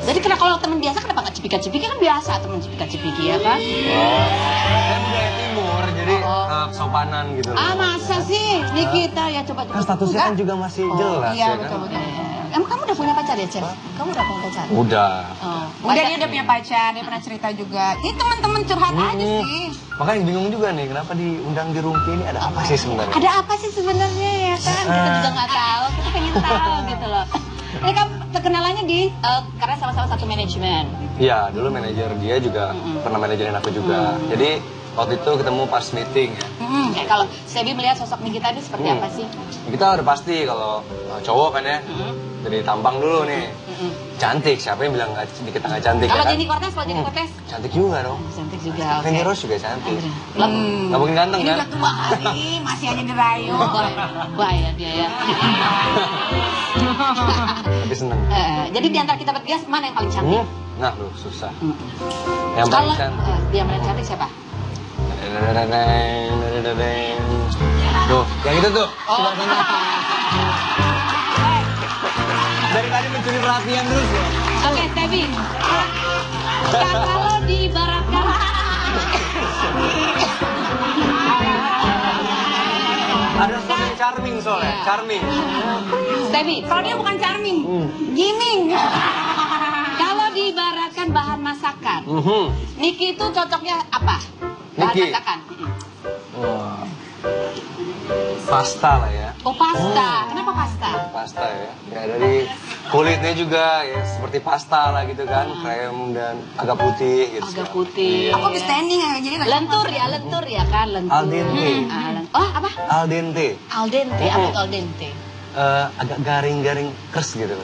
Jadi kalau teman biasa kenapa nggak cipika-cipiki, kan biasa teman cipika-cipiki ya kan? Kan budaya timur, jadi kesopanan gitu. Ah masa sih Nikita ya coba. Kan statusnya kan juga masih jelas Iya, ya kan? betul. Emang kamu udah punya pacar ya, Chef? Kamu udah punya pacar? Udah. Oh. Udah, dia udah punya pacar, dia pernah cerita juga. Ini teman-teman curhat aja sih. Makanya bingung juga nih, kenapa diundang di Rumpi ini, ada apa sih sebenarnya? Ada apa sih sebenarnya ya kan? Kita juga nggak tahu, kita pengen tahu gitu loh. Ini kan terkenalannya karena sama-sama satu manajemen. Iya, dulu manajer dia juga pernah manajerin aku juga. Jadi waktu itu ketemu pas meeting ya. Ya, kalau Sebi melihat sosok Nikita itu seperti apa sih? Kita udah pasti kalau cowok kan ya, dari tampang dulu nih. Cantik, siapa yang bilang kita nggak cantik Kalau ya kan? Jenny Cortez, Cantik juga dong. cantik juga. Oke. Feni Rose juga cantik. Belum. Nggak mungkin ganteng Ini kan? udah tua kali, masih aja dirayu. Wah ya dia ya. Tapi seneng. Jadi di antara kita bertiga mana yang paling cantik? Nah, lu susah. Yang paling Kalau cantik. dia paling cantik siapa? Tuh, yang itu tuh. Sebelah sana. Dari tadi mencuri perhatian terus ya. Oke, Sebi. Kalau diibaratkan Ada sesuatu yang charming soalnya, charming. Sebi, Kalau dia bukan charming, giming. kalau diibaratkan bahan masakan, Niki itu cocoknya apa? Bahan Niki? masakan. Wah. Pasta lah ya. Oh, pasta. Kenapa pasta? Pasta ya. Ya dari kulitnya juga ya seperti pasta lah gitu kan, krem dan agak putih gitu. Agak putih. Iya. Aku habis standing ya, jadi nggak Lentur ya kan, lentur. Al dente. Oh, apa? Al dente. Al dente, apa itu al dente? Agak garing-garing kers gitu.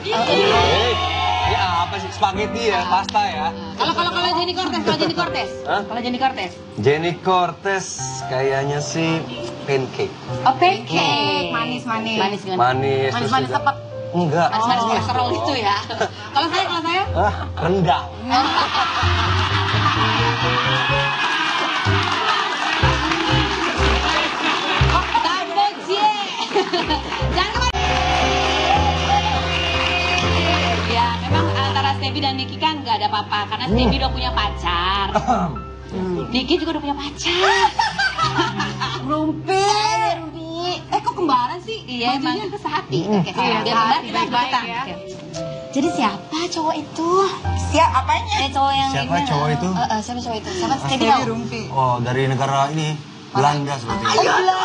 Ya apa sih? Spaghetti ya, pasta ya. Kalau Jenny Cortez, Hah? Kalau Jenny Cortez. Jenny Cortez kayaknya sih pancake. Oh, pancake. manis-manis. Manis gimana? Manis. terus Manis juga- sepet. Enggak. Manis kolesterol itu ya. Kalau saya. Ah, rendang. Kamboja. Jangan kemana. Ya, memang antara Stevie dan Niki kan nggak ada apa-apa karena Stevie udah punya pacar. Niki juga udah punya pacar. Rumpi. Kok kembaran sih? Iya, emang kita sehati. Oke, Iya, biar kembar kita baik-baik ikutan. ya. Oke. Jadi siapa cowok itu? Siap apanya? Cowok yang Siapa ini, cowok itu? Siapa cowok itu? Siapa? Stevie Jadi tahu? Rumpi. Oh, dari negara ini Belanda seperti itu. Belanda.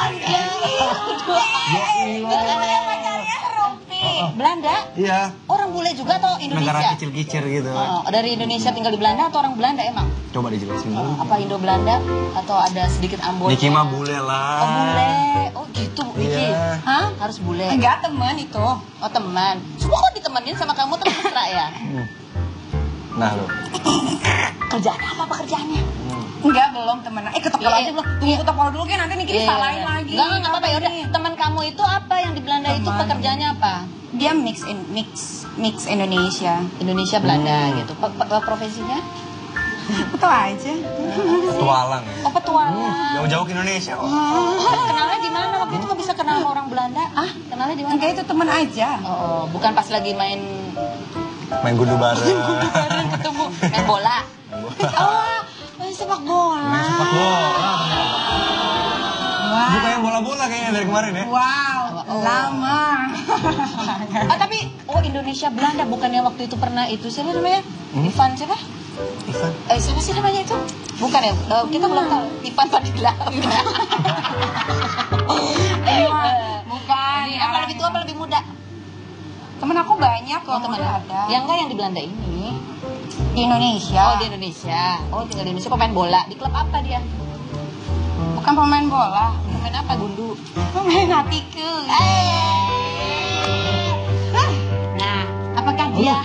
Pacarnya Rumpi. Belanda? Iya, Orang bule juga atau negara Indonesia? kecil-kicir gitu. Dari Indonesia tinggal di Belanda atau orang Belanda emang? Coba dijelasin dulu. Apa Indo-Belanda atau ada sedikit Ambon? Niki mah bule lah. Oh, bule. Oh, gitu Bu Niki. Iya. Hah? Harus bule. Enggak, teman itu. Oh, teman. Semua kok ditemenin sama kamu terus mesra ya? Nah lo. Kerjaan apa pekerjaannya? Enggak, belum teman. Ketok Iya, aja iya. belum. Tunggu ketok palu dulu kan nanti Niki disalahin lagi. Enggak apa-apa ya udah. Teman kamu itu apa yang di Belanda itu Teman. pekerjaannya apa? Dia mix Indonesia. Indonesia Belanda gitu. Profesinya? Itu aja. Petualang ya. Oh, petualang. Jauh-jauh ke Indonesia. Oh. Kenalnya di mana waktu itu kok bisa kenal sama orang Belanda? Kenalnya di mana? Enggak, itu teman aja. Oh, bukan pas lagi main Main gundu bareng. bareng ketemu main bola. Oh, main sepak bola. Sepak bola. Bukan yang bola-bola kayaknya dari kemarin ya. Wow, lama. Tapi Indonesia Belanda bukannya waktu itu pernah itu siapa namanya? Ivan siapa? Ivan. Siapa sih namanya itu? Bukan ya? Kita belum tahu. Ivan Fadila. Bukan. Ini apa lebih tua apa lebih muda? Temen aku banyak kok, Teman ada. Yang enggak yang di Belanda ini. Di Indonesia. Oh, di Indonesia. Oh, tinggal di Indonesia pemain bola. Di klub apa dia? Bukan pemain bola. Pemain apa? Gundu. Pemain hatiku. Nah, apakah dia?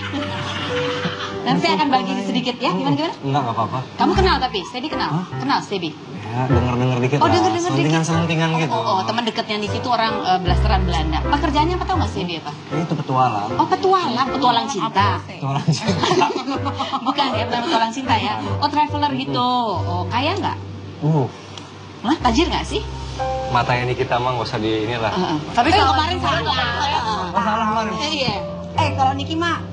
Nanti saya akan bagi sedikit ya. Gimana? Enggak apa-apa. Kamu kenal tapi? Stevie kenal? Kenal Stevie? Ya, denger-denger dikit Oh, lah. denger-denger dikit. Selentingan gitu. Oh, teman dekatnya di situ orang blasteran Belanda. Pekerjaannya apa tahu nggak Stevie apa? Itu petualang. Oh, petualang cinta. Petualang cinta. Bukan ya, bukan petualang cinta ya. Oh, traveler gitu. Oh, kaya nggak? Hah, tajir nggak sih? Matanya kita mah nggak usah di inilah. Tapi kalau kemarin salah. Oh, salah kemarin. Iya. Kalau Niki mah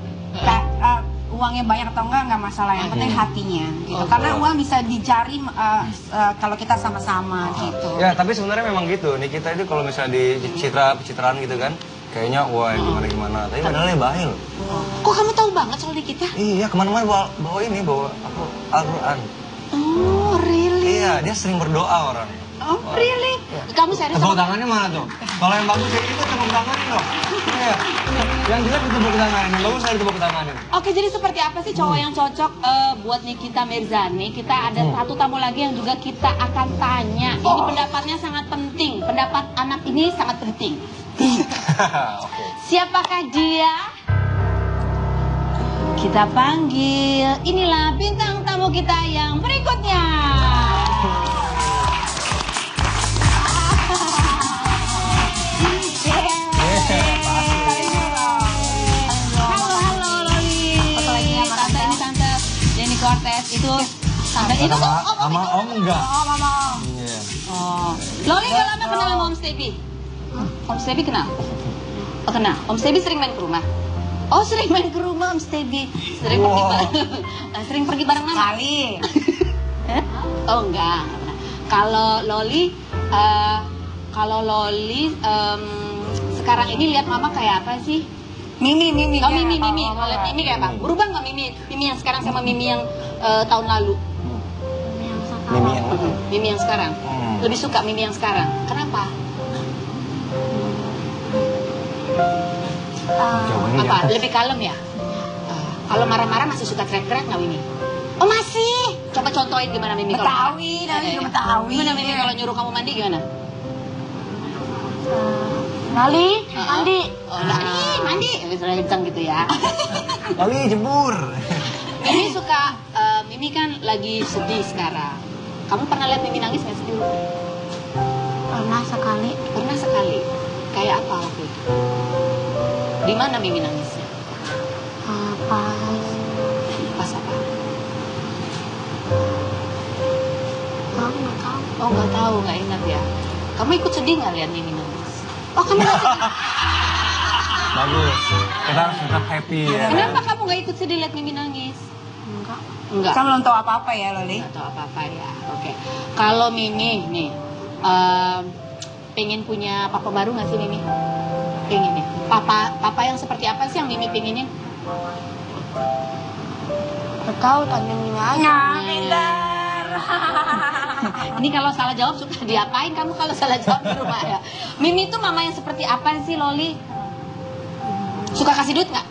uangnya banyak atau enggak masalah, yang penting hatinya gitu. Karena uang bisa dicari kalau kita sama-sama gitu. Ya, tapi sebenarnya memang gitu. Nih kita itu kalau misalnya di pencitraan gitu kan, kayaknya wah gimana-gimana. Tapi padahal baik loh. Kok kamu tahu banget soal di kita? Iya, kemana-mana bawa ini, bawa apa? Al-Quran. Oh, really? Iya, dia sering berdoa orang. Oh, really? Kamu serius? Tepuk tangannya mana tuh? Kalau yang bagus kayak itu tepuk tanganin dong. Iya. Yang jelek ditepuk tanganin, yang bagus saya ditepuk tanganin. Oke, jadi seperti apa sih cowok yang cocok buat Nikita Mirzani? Kita ada satu tamu lagi yang juga kita akan tanya. Ini pendapatnya sangat penting. Pendapat anak ini sangat penting. Oke. Siapakah dia? Kita panggil. Inilah bintang tamu kita yang berikutnya. Halo Loli. Tante ini Tante Jenny Cortez itu Tante itu tuh Sama Om enggak? Mama. Iya. Oh. Loli udah lama kenal sama Om Stevie? Om Stevie kenal? Oh kenal. Om Stevie sering main ke rumah? Oh sering main ke rumah Om Stevie. Sering pergi bareng. Sering pergi bareng Mama? Kali. Oh enggak. Kalau Loli sekarang ini lihat Mama kayak apa sih? Mimi. Oh Mimi. Kalau lihat Mimi kayak apa? Berubah nggak Mimi? Mimi yang sekarang sama Mimi yang tahun lalu? Mimi yang mana? Mimi yang sekarang? Lebih suka Mimi yang sekarang. Kenapa? Jawabannya di Apa? atas. Lebih kalem ya? Kalau marah-marah masih suka teriak-teriak nggak Mimi? Oh masih? Coba contohin gimana Mimi kalau Betawi, nanti juga Betawi. Gimana Mimi kalau nyuruh kamu mandi gimana? Lali, mandi. Oh, mandi. Misalnya kencang gitu ya. Lali jebur. Mimi suka, Mimi kan lagi sedih sekarang. Kamu pernah lihat Mimi nangis nggak sih dulu? Pernah sekali. Pernah sekali. Kayak apa waktu itu? Di mana Mimi nangisnya? Pas. Pas apa? Aku nggak tahu. Oh nggak tahu, nggak ingat ya. Kamu ikut sedih nggak lihat Mimi nangis? Oh kamu nggak sedih. Bagus. Kita harus tetap happy ya. Kenapa kamu nggak ikut sedih lihat Mimi nangis? Enggak. Enggak. Saya belum tahu apa-apa ya, Loli. Nggak tahu apa-apa ya. Oke. Kalau Mimi nih, pengen punya papa baru nggak sih Mimi? Pengen ya. Papa yang seperti apa sih yang Mimi pengenin? Nggak tahu, tanya Mimi aja. Nah, pintar. Ini kalau salah jawab suka diapain kamu kalau salah jawab di rumah ya? Mimi itu mama yang seperti apa sih Loli? Suka kasih duit nggak?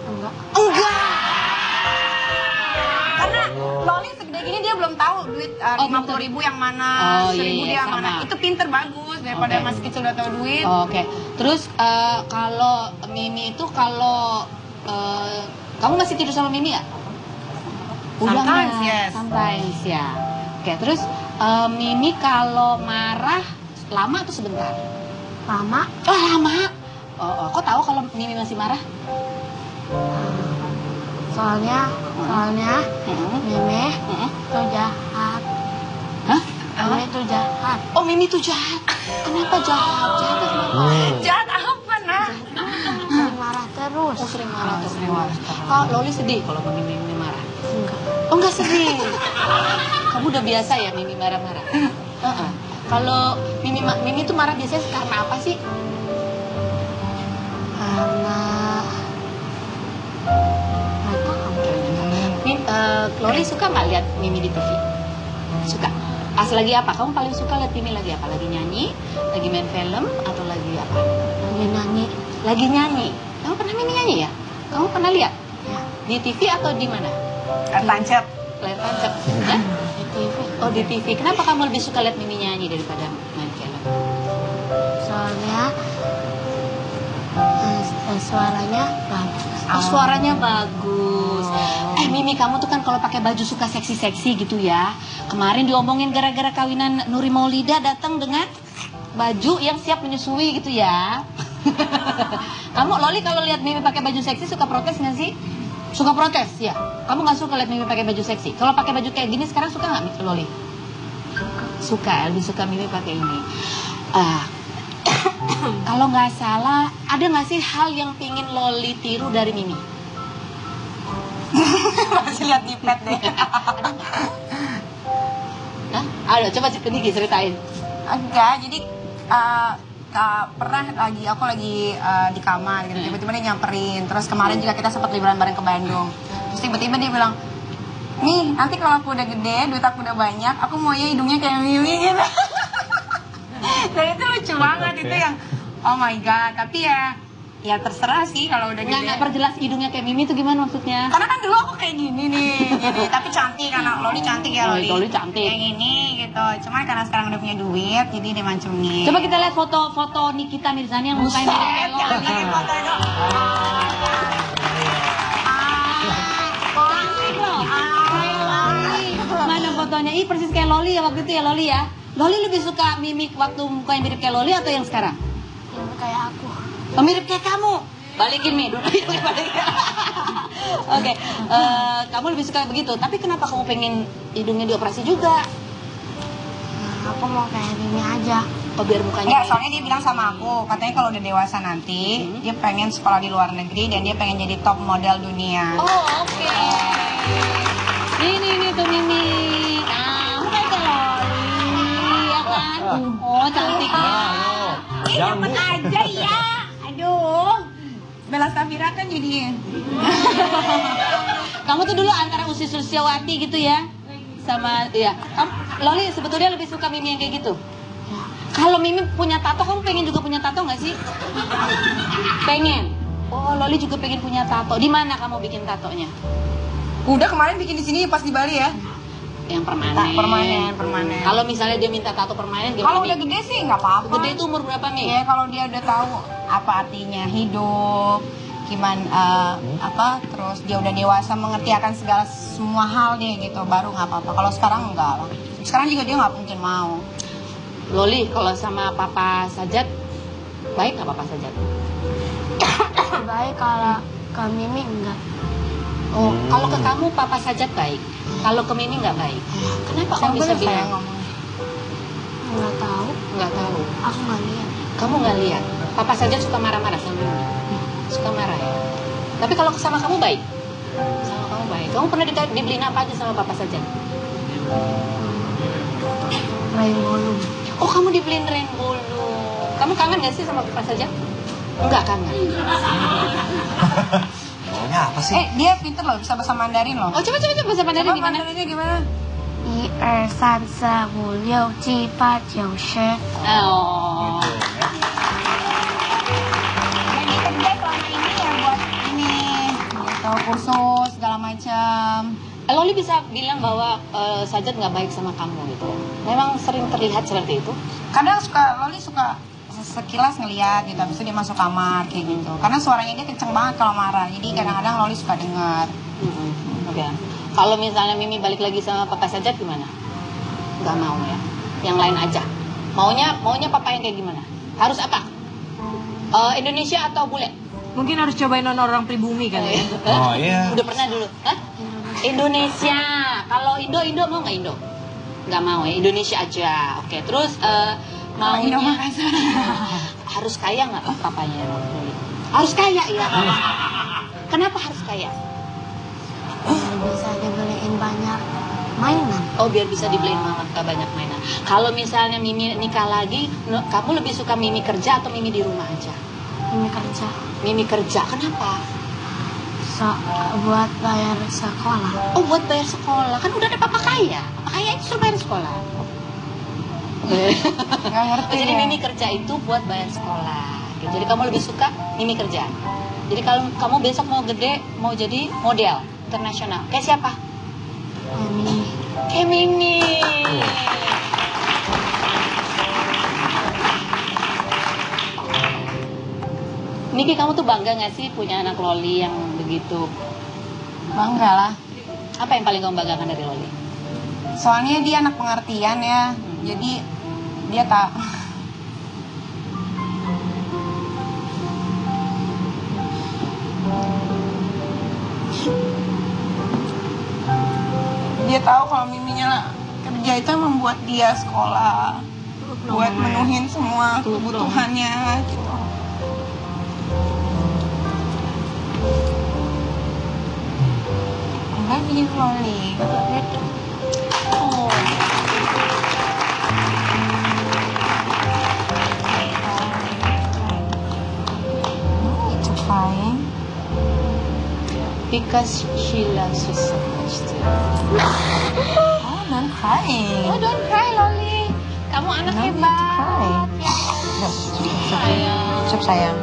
Enggak. Enggak. Karena Loli segede gini dia belum tahu duit 50.000 yang mana, Oh, 1.000 iya, dia yang sama. mana. Itu pinter bagus daripada Oke. masih kecil udah tahu duit. Oke. Terus kalau Mimi itu kalau kamu masih tidur sama Mimi ya? Sometimes, nggak? yes. Sometimes ya. Oke. Terus Mimi kalau marah lama atau sebentar? Lama. Oh lama. Kok tahu kalau Mimi masih marah? Soalnya Mimi Mm-mm. tuh jahat. Hah? Mimi tuh jahat. Oh Mimi tuh jahat. Kenapa jahat? Jahat kenapa? Jahat apa, nah? Sering marah terus. Oh sering marah terus. Oh Loli sedih kalau Mimi marah. Enggak. Oh nggak sedih. Kamu udah biasa ya Mimi marah-marah. Kalau Mimi tuh marah biasanya karena apa sih? Karena nggak tahu. Loli suka nggak lihat Mimi di TV? Suka. Pas lagi apa? Kamu paling suka lihat Mimi lagi apa? Lagi nyanyi? Lagi main film? Atau lagi apa? Lagi nyanyi. Lagi nyanyi. Kamu pernah Mimi nyanyi ya? Kamu pernah lihat? Ya. Di TV atau di mana? Tancap. Layar tancap. Hah? Di TV. Oh di TV. Kenapa kamu lebih suka lihat Mimi nyanyi daripada main film? Soalnya suaranya bagus. Oh suaranya bagus. Mimi kamu tuh kan kalau pakai baju suka seksi-seksi gitu ya. Kemarin diomongin gara-gara kawinan Nuri Maulida datang dengan baju yang siap menyusui gitu ya. Kamu Loli kalau lihat Mimi pakai baju seksi suka protes nggak sih? Suka protes ya. Kamu nggak suka lihat Mimi pakai baju seksi. Kalau pakai baju kayak gini sekarang suka nggak Loli? Suka, lebih suka Mimi pakai ini. Kalau nggak salah, ada nggak sih hal yang pingin Loli tiru dari Mimi? Masih lihat di pet deh. Hah? Ada, coba Niki ceritain. Enggak, jadi pernah aku lagi di kamar gitu, tiba-tiba dia nyamperin. Terus kemarin juga kita sempat liburan bareng ke Bandung. Terus tiba-tiba dia bilang, nih nanti kalau aku udah gede, duit aku udah banyak, aku maunya hidungnya kayak Mimi gitu. Dan itu lucu banget, itu yang oh my god. Tapi ya terserah sih kalau udah gede. Nggak perjelas hidungnya kayak Mimi itu gimana maksudnya? Karena kan dulu aku kayak gini nih, jadi tapi cantik karena Loli cantik ya Oh, Loli. Loli cantik. Kayak gini gitu. Cuman karena sekarang udah punya duit, jadi dia mancungin. Coba kita lihat foto Nikita Mirzani yang mukanya mirip kayak Loli. Cantik loh. Kayak Loli. Mana fotonya? Ih persis kayak Loli ya waktu itu ya Loli ya. Loli lebih suka Mimi waktu mukanya mirip kayak Loli atau yang sekarang? Ini kayak aku. Oh, mirip kayak kamu. Balikin Mi, dulu balikin. Oke, kamu lebih suka begitu. Tapi kenapa kamu pengen hidungnya dioperasi juga? Aku mau kayak Mimi aja. Oh, biar mukanya. Enggak, soalnya dia bilang sama aku, katanya kalau udah dewasa nanti, dia pengen sekolah di luar negeri dan dia pengen jadi top model dunia. Oh, oke. Ini tuh Mimi. Nah, kayak Loli, ya kan? Oh, cantik banget. Dapat aja ya. Aduh. Bella Safira kan jadi. Kamu tuh dulu antara Ussy Sulistyawati gitu ya? Sama, ya. Loli sebetulnya lebih suka Mimi yang kayak gitu? Kalau Mimi punya tato, kamu pengen juga punya tato nggak sih? Pengen. Oh, Loli juga pengen punya tato. Di mana kamu bikin tatonya? Udah kemarin bikin di sini pas di Bali ya. Yang permanen. Permanen. Kalau misalnya dia minta tato permanen, Kalau gimana? udah gede sih nggak apa-apa. Gede itu umur berapa nih? Ya kalau dia udah tahu apa artinya hidup, gimana terus dia udah dewasa mengerti akan semua hal dia gitu, baru nggak apa-apa. Kalau sekarang enggak lah. Sekarang juga dia nggak mungkin mau. Loli, kalau sama Papa Sajat, baik nggak Papa Sajat? Baik, kalau ke Mimi enggak. Oh, kalau ke kamu Papa Sajat baik. Kalau ke Mimi nggak baik. Kenapa kamu bisa bilang? Enggak tahu. Nggak tahu. Aku nggak lihat. Kamu nggak lihat. Papa Sajat suka marah-marah sama Mimi. Suka marah ya. Tapi kalau sama kamu baik. Sama kamu baik. Kamu pernah dibeliin apa aja sama Papa Sajat? Rainbow Balloon. Oh, kamu dibeliin rainbow balloon. Kamu kangen gak sih sama Papa Sajat? Enggak kangen. Maunya apa sih? Dia pinter loh, bisa bahasa Mandarin loh. Oh, coba bahasa Mandarin Coba gimana? Mandarinnya gimana? 1、2、3、4、5、6、7、8、9、10。 Oh. Jadi kerja selama ini ya buat ini, gitu, kursus segala macam. Loli bisa bilang bahwa Sajat nggak baik sama kamu gitu. Memang sering terlihat seperti itu. Kadang Loli suka sekilas ngeliat gitu, habis itu dia masuk kamar kayak gitu. Karena suaranya dia kenceng banget kalau marah, jadi kadang-kadang Loli suka dengar. Oke. Kalau misalnya Mimi balik lagi sama Papa Sajat gimana? Nggak mau ya. Yang lain aja. Maunya Papa yang kayak gimana? Harus apa? Indonesia atau bule? Mungkin harus cobain orang pribumi kali ya. Oh iya. Udah pernah dulu? Hah? Indonesia. Kalau Indo mau nggak Indo? Nggak mau ya. Indonesia aja. Oke. Terus maunya harus kaya nggak papanya? Harus kaya ya. Kenapa harus kaya? Bisa dibeliin banyak mainan. Oh, biar bisa dibeliin mama banyak mainan. Kalau misalnya Mimi nikah lagi, kamu lebih suka Mimi kerja atau Mimi di rumah aja? Mimi kerja. Mimi kerja. Kenapa? Buat bayar sekolah. Oh, buat bayar sekolah. Kan udah ada papa kaya. Papa kaya itu suruh bayar sekolah. Nggak ngerti Jadi ya. Mimi kerja itu buat bayar sekolah. Gitu. Jadi kamu lebih suka Mimi kerja. Jadi kalau kamu besok mau gede, mau jadi model internasional. Kayak siapa? Mimi. Kayak Mimi. Niki, kamu tuh bangga gak sih punya anak Loli yang begitu? Bangga lah. Apa yang paling kamu banggakan dari Loli? Soalnya dia anak pengertian ya. Jadi dia tak dia tahu kalau Miminya kerja itu membuat dia sekolah, buat menuhin semua kebutuhannya gitu. I love you, Loli. Oh. It's fine. Because she loves you so much too. Oh, don't cry. Oh, don't cry, Loli. Kamu anak No need to hebat. cry. Ya. Sayang. Cukup sayang.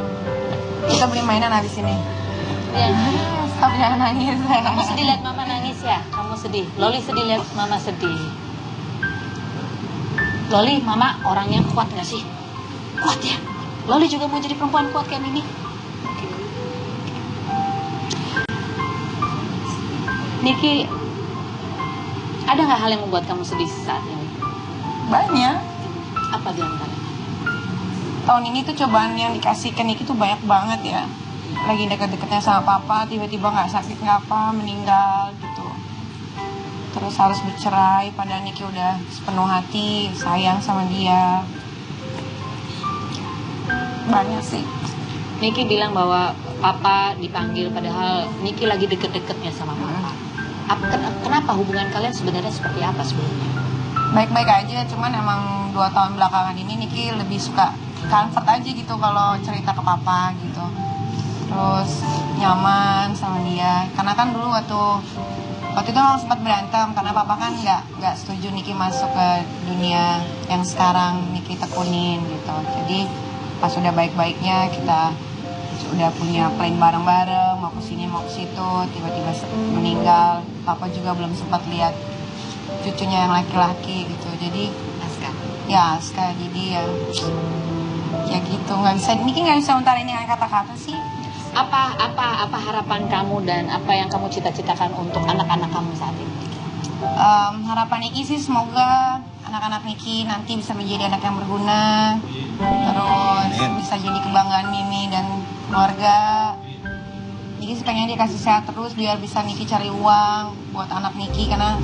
Kita beli mainan habis ini. Ya. Stop, jangan nangis. Kamu sedih lihat mama nangis ya? Kamu sedih. Loli sedih lihat mama sedih. Loli, mama orangnya kuat nggak sih? Kuat ya. Loli juga mau jadi perempuan kuat kayak Mimi. Niki, ada nggak hal yang membuat kamu sedih saat ini? Banyak. Apa di antaranya? Tahun ini tuh cobaan yang dikasih ke Niki tuh banyak banget ya. Lagi deket-deketnya sama papa, tiba-tiba nggak sakit nggak apa, meninggal gitu. Terus harus bercerai, padahal Niki udah sepenuh hati sayang sama dia. Banyak sih. Niki bilang bahwa papa dipanggil padahal Niki lagi deket-deketnya sama papa. Kenapa hubungan kalian sebenarnya seperti apa sebelumnya? Baik-baik aja, cuman emang 2 tahun belakangan ini Niki lebih suka comfort aja gitu kalau cerita ke papa gitu. Terus nyaman sama dia, karena kan dulu waktu waktu itu memang sempat berantem karena papa kan nggak setuju Niki masuk ke dunia yang sekarang Niki tekunin gitu. Jadi pas udah baik-baiknya kita udah punya plan bareng-bareng, mau ke sini mau ke situ, tiba-tiba meninggal. Papa juga belum sempat lihat cucunya yang laki-laki gitu. Jadi Aska jadi ya gitu, Niki nggak bisa utarain dengan kata-kata sih. Apa harapan kamu dan apa yang kamu cita-citakan untuk anak-anak kamu saat ini? Harapan Niki sih semoga anak-anak Niki nanti bisa menjadi anak yang berguna, terus bisa jadi kebanggaan Mimi dan keluarga. Niki sih pengen dia kasih sehat terus biar bisa Niki cari uang buat anak Niki, karena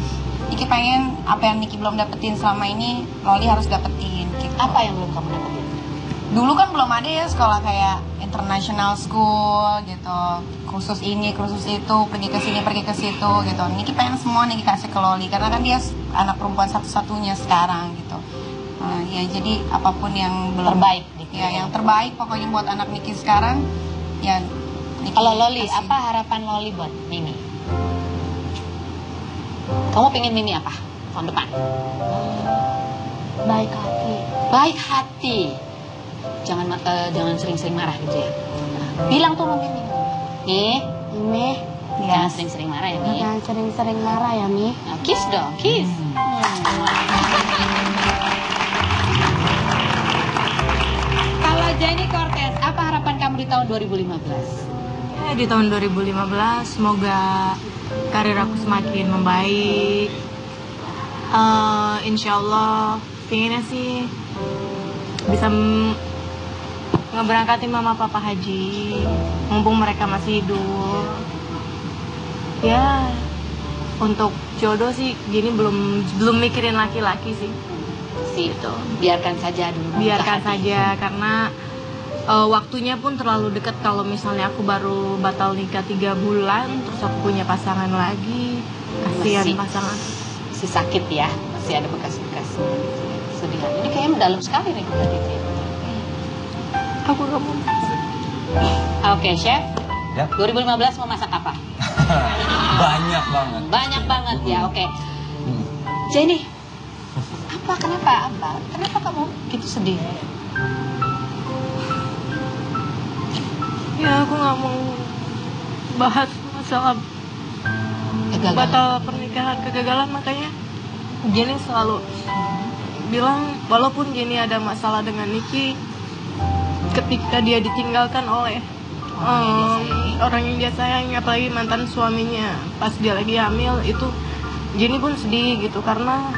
Niki pengen apa yang Niki belum dapetin selama ini Loli harus dapetin gitu. Apa yang belum kamu dapetin? Dulu kan belum ada ya sekolah kayak international school gitu, kursus ini kursus itu, pergi ke sini pergi ke situ gitu. Niki pengen semua Niki kasih ke Loli karena kan dia anak perempuan satu-satunya sekarang gitu. Ya jadi apapun yang belum Terbaik ya yang terbaik pokoknya buat anak Niki sekarang ya. Niki Kalau Loli, kasih. apa harapan Loli buat Mimi? Kamu pengen Mimi apa tahun depan? Baik hati. Baik hati. Jangan sering-sering marah gitu ya. Bilang tuh sama Mimi. Mimi, Jangan sering-sering marah ya, Mi. jangan sering-sering marah ya, Mi. Nah, kiss dong, kiss. Kalau Jenny Cortez, apa harapan kamu di tahun 2015? Di tahun 2015 semoga karir aku semakin membaik. Insya Allah pinginnya sih bisa ngeberangkatin mama papa haji mumpung mereka masih hidup. Ya untuk jodoh sih gini belum mikirin laki-laki sih. Itu biarkan saja dulu. Biarkan saja karena waktunya pun terlalu dekat. Kalau misalnya aku baru batal nikah 3 bulan terus aku punya pasangan lagi, kasihan Masih. pasangan. Masih sakit ya, masih ada bekas-bekas sedihan. Ini kayaknya mendalam sekali nih bukan itu. Aku gak mau. Oke, Chef. Ya. 2015 mau masak apa? Banyak banget. Banyak banget ya, oke. Jenny, kenapa kamu gitu sedih? Ya aku gak mau bahas masalah Kegagalan. batal pernikahan, kegagalan. Makanya Jenny selalu bilang walaupun Jenny ada masalah dengan Niki, ketika dia ditinggalkan oleh orang yang dia sayang, apalagi mantan suaminya pas dia lagi hamil, itu Jenny pun sedih gitu. Karena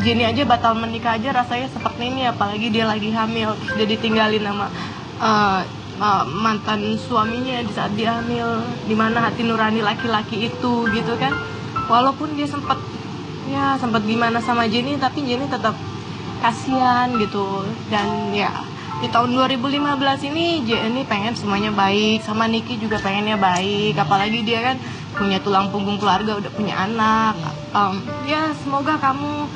Jenny aja batal menikah aja rasanya seperti ini, apalagi dia lagi hamil terus dia ditinggalin sama mantan suaminya di saat dia hamil. Dimana hati nurani laki-laki itu gitu kan. Walaupun dia sempat gimana sama Jenny, tapi Jenny tetap kasihan gitu. Dan ya di tahun 2015 ini Jenny pengen semuanya baik, sama Niki juga pengennya baik, apalagi dia kan punya tulang punggung keluarga, udah punya anak. Ya semoga kamu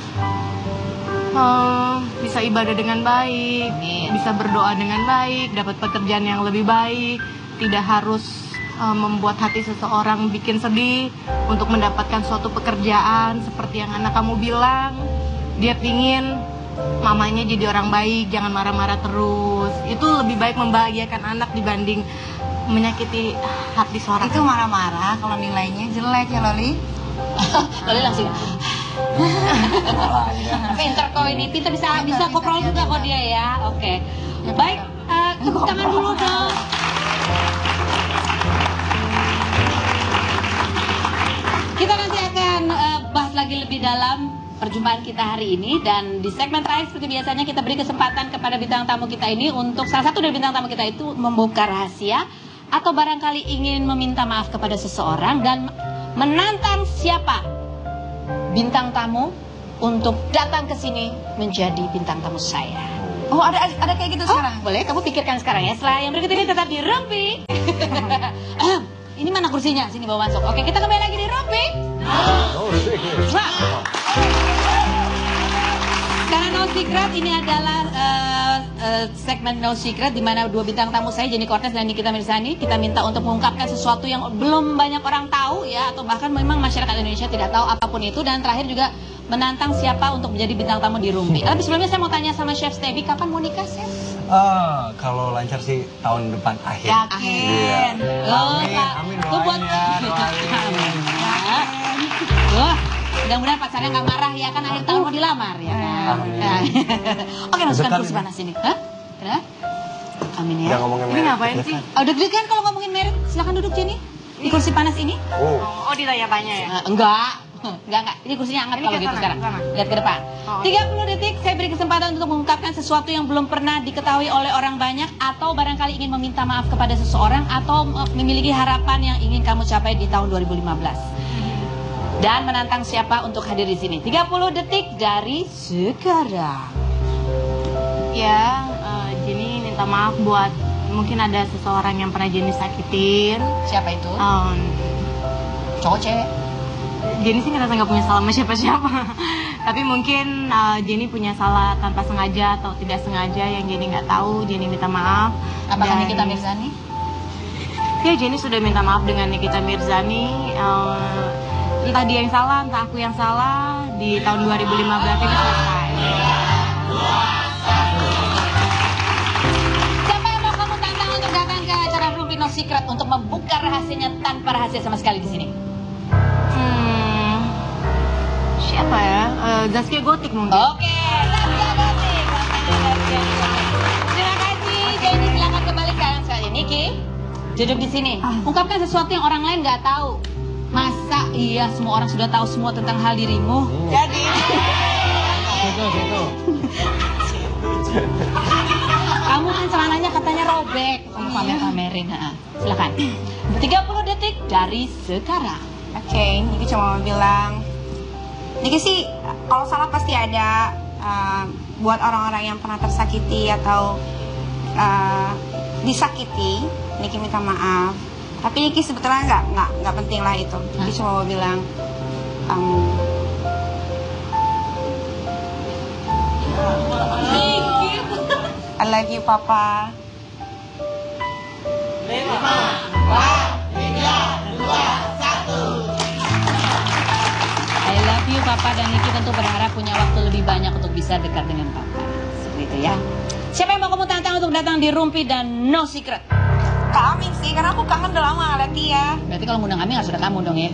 bisa ibadah dengan baik, bisa berdoa dengan baik, dapat pekerjaan yang lebih baik, tidak harus membuat hati seseorang bikin sedih untuk mendapatkan suatu pekerjaan. Seperti yang anak kamu bilang, dia pingin mamanya jadi orang baik, jangan marah-marah terus. Itu lebih baik membahagiakan anak dibanding menyakiti hati seorang. Itu marah-marah kalau nilainya jelek ya Loli. Loli langsung pinter kok ini, pinter bisa koprol juga kok dia ya. Oke. Baik, tepuk tangan dulu dong. Kita nanti akan bahas lagi lebih dalam perjumpaan kita hari ini, dan di segmen terakhir seperti biasanya kita beri kesempatan kepada bintang tamu kita ini untuk salah satu dari bintang tamu kita itu membuka rahasia atau barangkali ingin meminta maaf kepada seseorang dan menantang siapa bintang tamu untuk datang ke sini menjadi bintang tamu saya. Oh ada kayak gitu sekarang? Boleh, kamu pikirkan sekarang ya. Setelah yang berikut ini tetap di Rumpi. Ini mana kursinya? Sini bawa masuk. Oke, kita kembali lagi di Rumpi. Karena No Secret ini adalah segmen No Secret, di mana dua bintang tamu saya, Jenny Cortez dan Nikita Mirzani, kita minta untuk mengungkapkan sesuatu yang belum banyak orang tahu ya, atau bahkan memang masyarakat Indonesia tidak tahu apapun itu. Dan terakhir juga menantang siapa untuk menjadi bintang tamu di Rumpi. Tapi sebelumnya saya mau tanya sama Chef Stebi, kapan mau nikah, Chef? Kalau lancar sih tahun depan akhir. Yakin. Amin, buat doain ya. Wah, mudah-mudahan pacarnya nggak marah ya kan, akhir tahun mau dilamar ya kan. Oke, masukkan kursi panas ini. Hah? Kenapa? Amin ya. Udah ngomongin Ini merit, ngapain sih? Udah deg-degan kalau ngomongin merit. Silakan duduk Jenny di kursi panas ini. Oh, Oh, ditanya-tanya ya? Enggak. Enggak. Ini kursinya hangat Ini kalau ke gitu sana, sekarang. ke sana. Lihat ke depan. Oh, 30 detik saya beri kesempatan untuk mengungkapkan sesuatu yang belum pernah diketahui oleh orang banyak, atau barangkali ingin meminta maaf kepada seseorang, atau memiliki harapan yang ingin kamu capai di tahun 2015. Dan menantang siapa untuk hadir di sini. 30 detik dari sekarang. Ya, Jenny minta maaf buat mungkin ada seseorang yang pernah Jenny sakitin. Siapa itu? Cowok cewek? Jenny sih ngerasa nggak punya salah sama siapa-siapa. Tapi mungkin Jenny punya salah tanpa sengaja atau tidak sengaja yang Jenny nggak tahu. Jenny minta maaf. Apakah Dan- Nikita Mirzani? Ya, Jenny sudah minta maaf dengan Nikita Mirzani. Entah dia yang salah, entah aku yang salah. Di tahun 2015 ini selesai. Siapa yang mau kamu tantang untuk datang ke acara Rumpi No Secret untuk membuka rahasianya tanpa rahasia sama sekali di sini? Siapa ya? Zaskia Gotik mungkin. Oke, Zaskia Gotik. Terima kasih. Jenny, silakan kembali sekarang sekali. Niki, duduk di sini. Ungkapkan sesuatu yang orang lain nggak tahu. Masa iya semua orang sudah tahu semua tentang hal dirimu? Jadi situ. Kamu kan celananya katanya robek. Kamu pamer-pamerin. Silakan. 30 detik dari sekarang. Oke, Niki cuma mau bilang, Niki sih kalau salah pasti ada. Buat orang-orang yang pernah tersakiti atau disakiti, Niki minta maaf. Tapi Niki sebetulnya nggak penting lah itu. Niki cuma mau bilang, I love you, Papa. I love you Papa, dan Niki tentu berharap punya waktu lebih banyak untuk bisa dekat dengan Papa. Seperti itu ya. Siapa yang mau kamu tantang untuk datang di Rumpi dan No Secret? Kak Amin sih, karena aku kangen udah lama ngeliat dia. Berarti kalau ngundang kami nggak sudah kamu dong ya.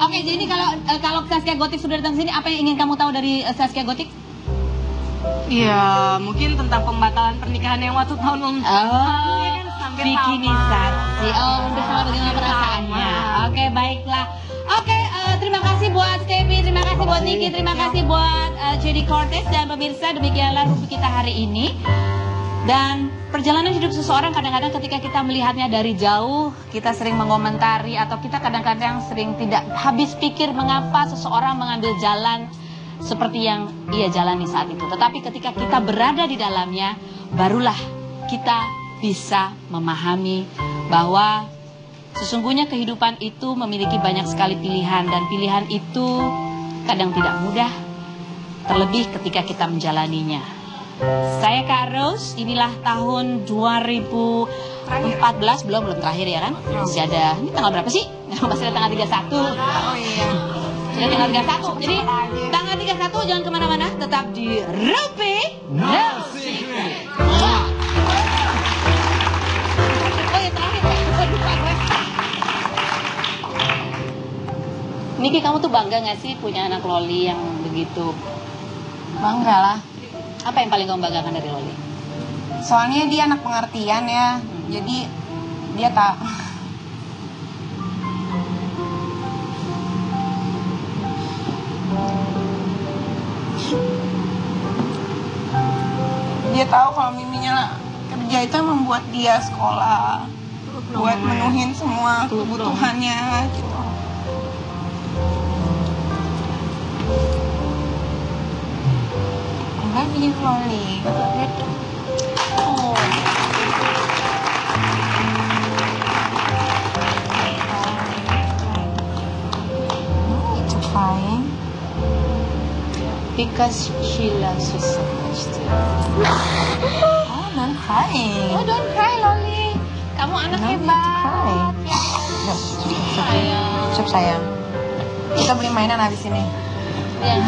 Oke, jadi kalau Zaskia Gotik sudah datang sini, apa yang ingin kamu tahu dari Zaskia Gotik? ya mungkin tentang pembatalan pernikahan yang waktu tahun lalu. Oh, Ya kan, hampir bikinisasi. sama. Oh, udah sama bagaimana perasaannya. Oke, baiklah. Oke, terima kasih buat Stevie, terima kasih buat Niki, terima kasih buat Jenny Cortez, dan pemirsa, demikianlah Rumpi kita hari ini. Dan perjalanan hidup seseorang kadang-kadang ketika kita melihatnya dari jauh, kita sering mengomentari atau kita kadang-kadang sering tidak habis pikir mengapa seseorang mengambil jalan seperti yang ia jalani saat itu. Tetapi ketika kita berada di dalamnya, barulah kita bisa memahami bahwa sesungguhnya kehidupan itu memiliki banyak sekali pilihan, dan pilihan itu kadang tidak mudah, terlebih ketika kita menjalaninya. Saya Kak Rose, inilah tahun 2014, belum terakhir ya kan? Masih ada, ini tanggal berapa sih? Masih ada tanggal 31. Oh iya. Sudah tanggal 31, jadi tanggal 31 jangan kemana-mana, tetap di Rumpi No Secret. Oh ya terakhir, Niki, kamu tuh bangga gak sih punya anak Loli yang begitu? Bangga lah. Apa yang paling kamu banggakan dari Loli? Soalnya dia anak pengertian ya. Jadi dia tak dia tahu kalau miminya kerja itu membuat dia sekolah buat menuhin semua kebutuhannya gitu. I love you, Loli. Oh. It's fine. Because she loves you so much too. Oh, don't cry. Oh, don't cry, Loli. Kamu anak hebat. Ya. Sayang. Cukup sayang. Kita beli mainan habis ini. Ya.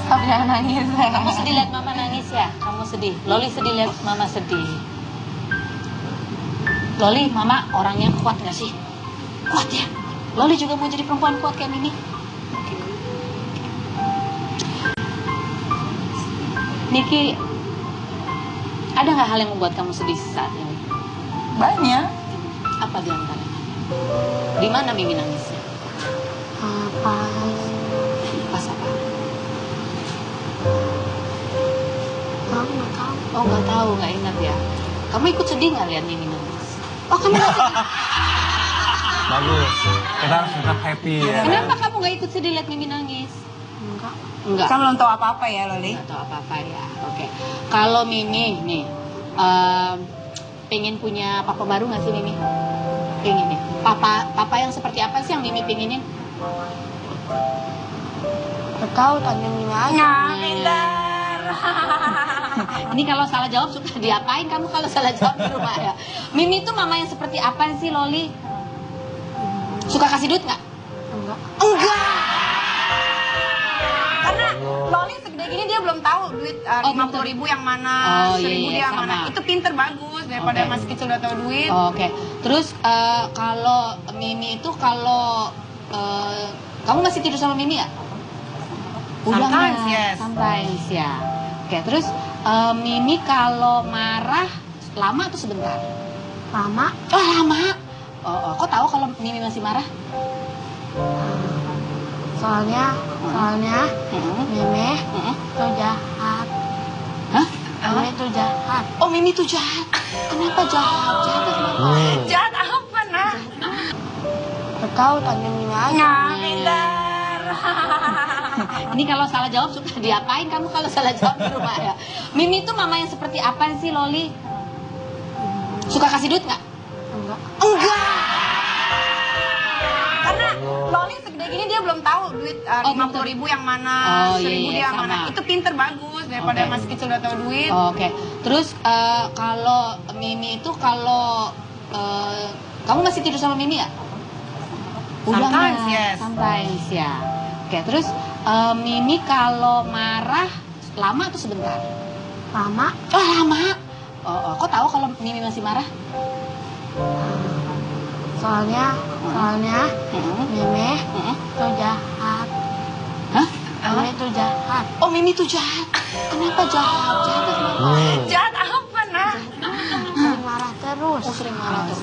Stop jangan nangis. Kamu sedih lihat mama nangis ya? Kamu sedih. Loli sedih lihat mama sedih. Loli, mama orangnya kuat nggak sih? Kuat ya? Loli juga mau jadi perempuan kuat kayak Mimi? Niki, ada nggak hal yang membuat kamu sedih saat ini? Banyak. Apa di antaranya? Di mana Mimi nangisnya? Pas apa? Oh, nggak tahu, nggak ingat ya. Kamu ikut sedih nggak lihat Mimi nangis? Oh, kamu nggak sedih? Bagus. Kita harus tetap happy ya. Kenapa kamu nggak ikut sedih lihat Mimi nangis? Enggak. Kan belum tahu apa-apa ya, Loli. Nggak tahu apa-apa ya. Oke. Kalau Mimi nih, pengen punya papa baru nggak sih Mimi? Pengen ya. Papa yang seperti apa sih yang Mimi pengenin? Tahu tanya Mimi aja. Pintar. Ini kalau salah jawab suka diapain kamu kalau salah jawab di rumah ya? Mimi itu mama yang seperti apa sih, Loli? Suka kasih duit nggak? Enggak. Enggak. Karena Loli segede gini dia belum tahu duit 50.000 yang mana, Oh, 1.000 iya, dia yang sama. mana. Itu pinter bagus daripada Oke. masih kecil udah tahu duit. Oke. Terus kalau Mimi itu kamu masih tidur sama Mimi ya? Sometimes, nggak? yes. Sometimes ya. Oke. Terus Mimi kalau marah lama atau sebentar? Lama. Oh, lama. Kok tahu kalau Mimi masih marah? Soalnya Mimi Mm-mm. tuh jahat. Hah? Mimi tuh jahat. Oh, Mimi tuh jahat. Kenapa jahat? Jahatnya kenapa? Jahat apa, nah? Tahu tanya Mimi aja. Pintar. Ini kalau salah jawab suka diapain kamu kalau salah jawab di rumah ya? Mimi itu mama yang seperti apa sih, Loli? Suka kasih duit nggak? Enggak. Enggak. Karena Loli segede gini dia belum tahu duit 50.000 yang mana, Oh, 1.000 iya, dia yang sama. mana. Itu pinter bagus daripada Oke. masih kecil udah tahu duit. Oke. Terus kalau Mimi itu kamu masih tidur sama Mimi ya? Sometimes, nggak? yes. Sometimes ya. Oke. Terus Mimi kalau marah lama atau sebentar? Lama. Oh, lama. Kok tahu kalau Mimi masih marah? Soalnya Mimi Mm-mm. tuh jahat. Hah? Mimi tuh jahat. Oh, Mimi tuh jahat. Kenapa jahat? Jahatnya kenapa? Jahat apa, nah? Sering marah terus. Oh, sering marah terus.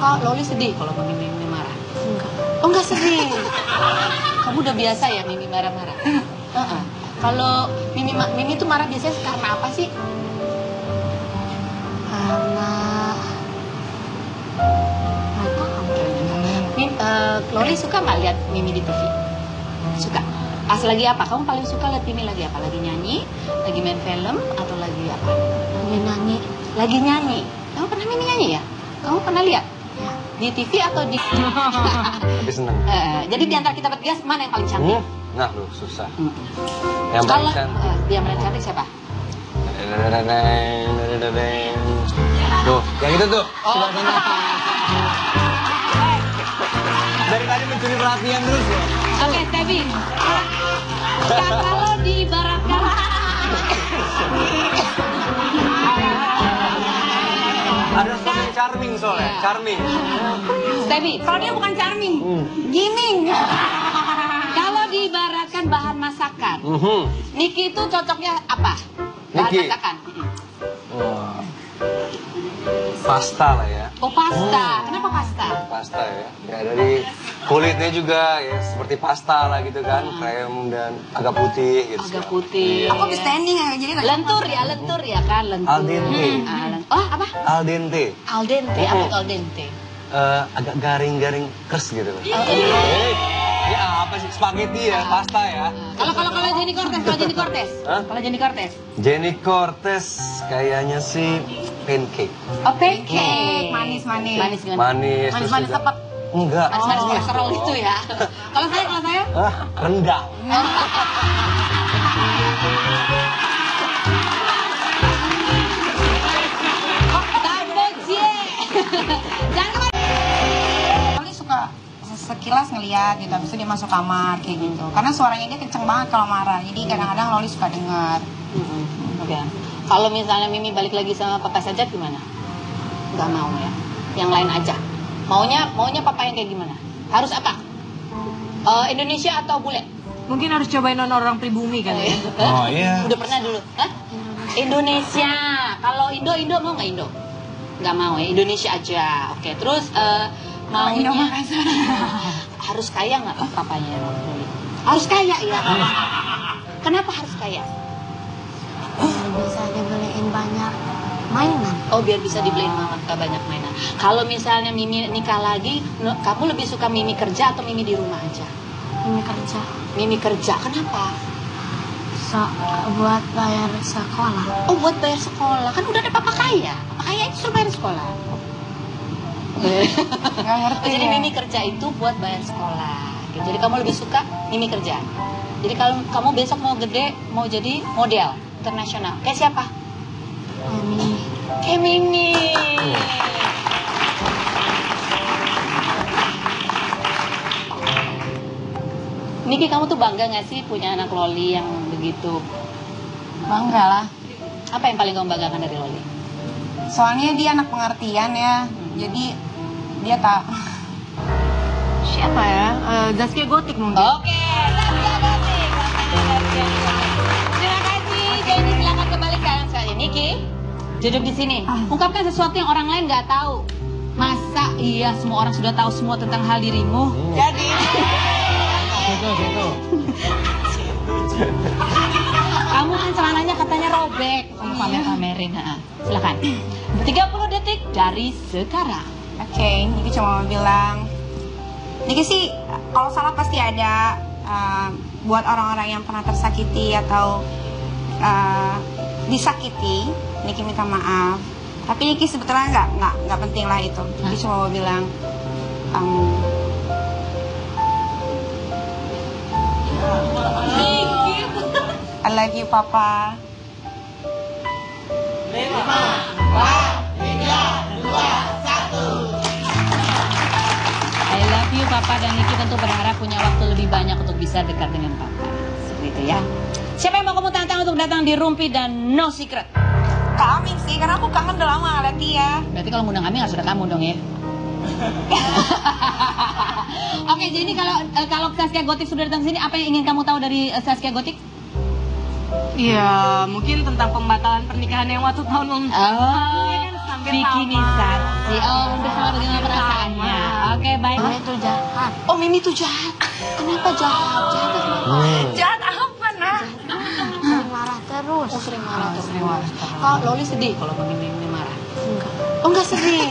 Kak, Loli sedih kalau Mimi marah? Enggak. Oh, enggak sedih. Kamu udah biasa ya Mimi marah-marah? Kalau Mimi tuh marah biasanya karena apa sih? Karena Loli suka nggak lihat Mimi di TV? Suka. Pas lagi apa? Kamu paling suka lihat Mimi lagi apa? Lagi nyanyi? Lagi main film? Atau lagi apa? Lagi nyanyi. Lagi nyanyi. Kamu pernah Mimi nyanyi ya? Kamu pernah lihat? Ya. Di TV atau di... Tapi seneng. Jadi di antara kita bertiga mana yang paling cantik? Nah, lu susah. Hmm. Yang paling Kalau cantik. yang paling cantik siapa? Tuh, yang itu tuh. Oh. Sebelah sana. Dari tadi mencuri perhatian terus ya. Oke, Stevi. Kalau diibaratkan Ada soalnya charming soalnya, charming. Stevi, Kalau dia bukan charming, giming. kalau diibaratkan bahan masakan, Niki itu cocoknya apa? Bahan Niki? masakan. Wah. Pasta lah ya. Oh, pasta. Kenapa pasta? Pasta ya. Ya dari kulitnya juga ya seperti pasta lah gitu kan, krem dan agak putih gitu. Agak putih. Iya. Aku habis standing ya, jadi nggak Lentur ya kan, lentur. Al dente. Oh, apa? Al dente. Al dente. Apa itu al dente? Agak garing-garing kers gitu loh. Ya apa sih, spaghetti ya, pasta ya. Kalau Jenny Cortez, Hah? Kalau Jenny Cortez. Jenny Cortez kayaknya sih pancake. Oh, pancake. manis-manis. Manis gimana? Manis. terus Manis-manis juga- sepet. Enggak. Manis kolesterol itu ya. Kalau saya Hah? Rendang. Loli suka sekilas ngeliat gitu, habis itu dia masuk kamar kayak gitu. Karena suaranya dia kenceng banget kalau marah, jadi kadang-kadang Loli suka dengar. Oke. Kalau misalnya Mimi balik lagi sama papa saja gimana? Nggak mau ya? Yang lain aja. Maunya papa yang kayak gimana? Harus apa? Indonesia atau bule? Mungkin harus cobain nonton orang pribumi kali ya. Oh iya. Udah pernah dulu? Hah? Indonesia. Kalau Indo mau nggak Indo? Nggak mau ya, Indonesia aja. Oke, terus maunya harus kaya nggak papanya Loli? Harus kaya ya. Kenapa harus kaya? Bisa dibeliin banyak mainan. Oh, biar bisa dibeliin banyak mainan. Kalau misalnya Mimi nikah lagi, kamu lebih suka Mimi kerja atau Mimi di rumah aja? Ini kerja Mimi kerja, kenapa? buat bayar sekolah. Oh, buat bayar sekolah. Kan udah ada papa kaya. Papa kaya itu suruh bayar sekolah. Nggak ngerti Jadi ya. Mimi kerja itu buat bayar sekolah. Gitu. Jadi kamu lebih suka Mimi kerja. Jadi kalau kamu besok mau gede, mau jadi model internasional. Kayak siapa? Ini Kayak Mimi. Niki, kamu tuh bangga gak sih punya anak Loli yang begitu? Bangga lah. Apa yang paling kamu banggakan dari Loli? Soalnya dia anak pengertian ya, jadi dia tak. siapa ya? Zaskia Gotik mungkin. Oke, Zaskia Gotik. Terima kasih. Jadi silakan kembali sekarang sekali. Niki, duduk di sini. Ungkapkan sesuatu yang orang lain nggak tahu. Masa iya semua orang sudah tahu semua tentang hal dirimu? Jadi Situ. Kamu kan celananya katanya robek. Kamu pamer-pamerin. Silakan. 30 detik dari sekarang. oke, Niki cuma mau bilang, Niki sih kalau salah pasti ada. Buat orang-orang yang pernah tersakiti atau disakiti, Niki minta maaf. Tapi Niki sebetulnya nggak penting lah itu. Niki cuma mau bilang, I love you, Papa. I love you Papa, dan Niki tentu berharap punya waktu lebih banyak untuk bisa dekat dengan Papa. Seperti itu ya. Siapa yang mau kamu tantang untuk datang di Rumpi dan No Secret? Kak Amin sih, karena aku kangen udah lama nggak liat dia. Berarti kalau ngundang kami nggak sudah kamu dong ya. Oke, jadi kalau Zaskia Gotik sudah datang sini, apa yang ingin kamu tahu dari Zaskia Gotik? Iya, mungkin tentang pembatalan pernikahan yang waktu tahun lalu. Oh, hampir bikinisasi. Oh, udah sama bagaimana perasaannya. Oke, baik. Mimi itu jahat. Oh, Mimi itu jahat. Kenapa jahat? Jahat kenapa? Jahat apa, Nak? Sering marah terus. Oh, sering marah terus. Kak, Loli sedih kalau Mimi marah. Enggak. Oh, enggak sedih.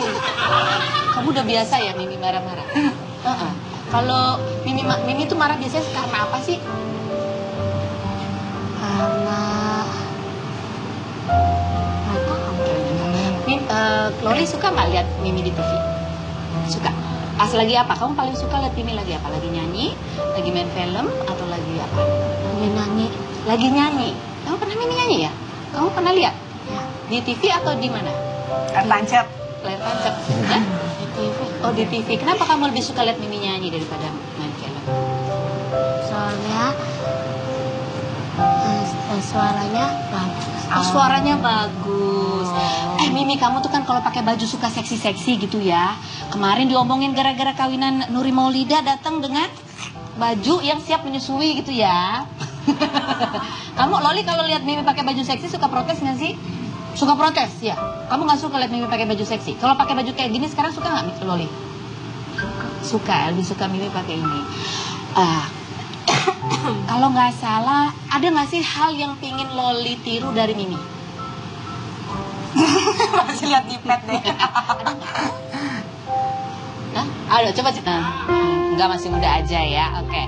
Kamu udah biasa ya Mimi marah-marah? Kalau Mimi tuh marah biasanya karena apa sih? Karena Loli suka nggak lihat Mimi di TV? Suka. Pas lagi apa? Kamu paling suka lihat Mimi lagi apa? Lagi nyanyi? Lagi main film? Atau lagi apa? Mimi nyanyi. Lagi nyanyi. Kamu pernah Mimi nyanyi ya? Kamu pernah lihat? Ya, Di TV atau di mana? Tancap. Layar tancap. Hah? di TV. Oh, di TV. Kenapa kamu lebih suka lihat Mimi nyanyi daripada main film? Soalnya suaranya bagus. Oh, suaranya bagus. Mimi, kamu tuh kan kalau pakai baju suka seksi-seksi gitu ya. Kemarin diomongin gara-gara kawinan Nuri Maulida datang dengan baju yang siap menyusui gitu ya. Kamu Loli kalau lihat Mimi pakai baju seksi suka protes nggak sih? Suka protes ya. Kamu nggak suka lihat Mimi pakai baju seksi. Kalau pakai baju kayak gini sekarang suka nggak Loli? Suka, lebih suka Mimi pakai ini. Kalau nggak salah, ada nggak sih hal yang pingin Loli tiru dari Mimi? Masih lihat di pet deh. Hah? Ada, coba cerita. Enggak, masih muda aja ya, oke.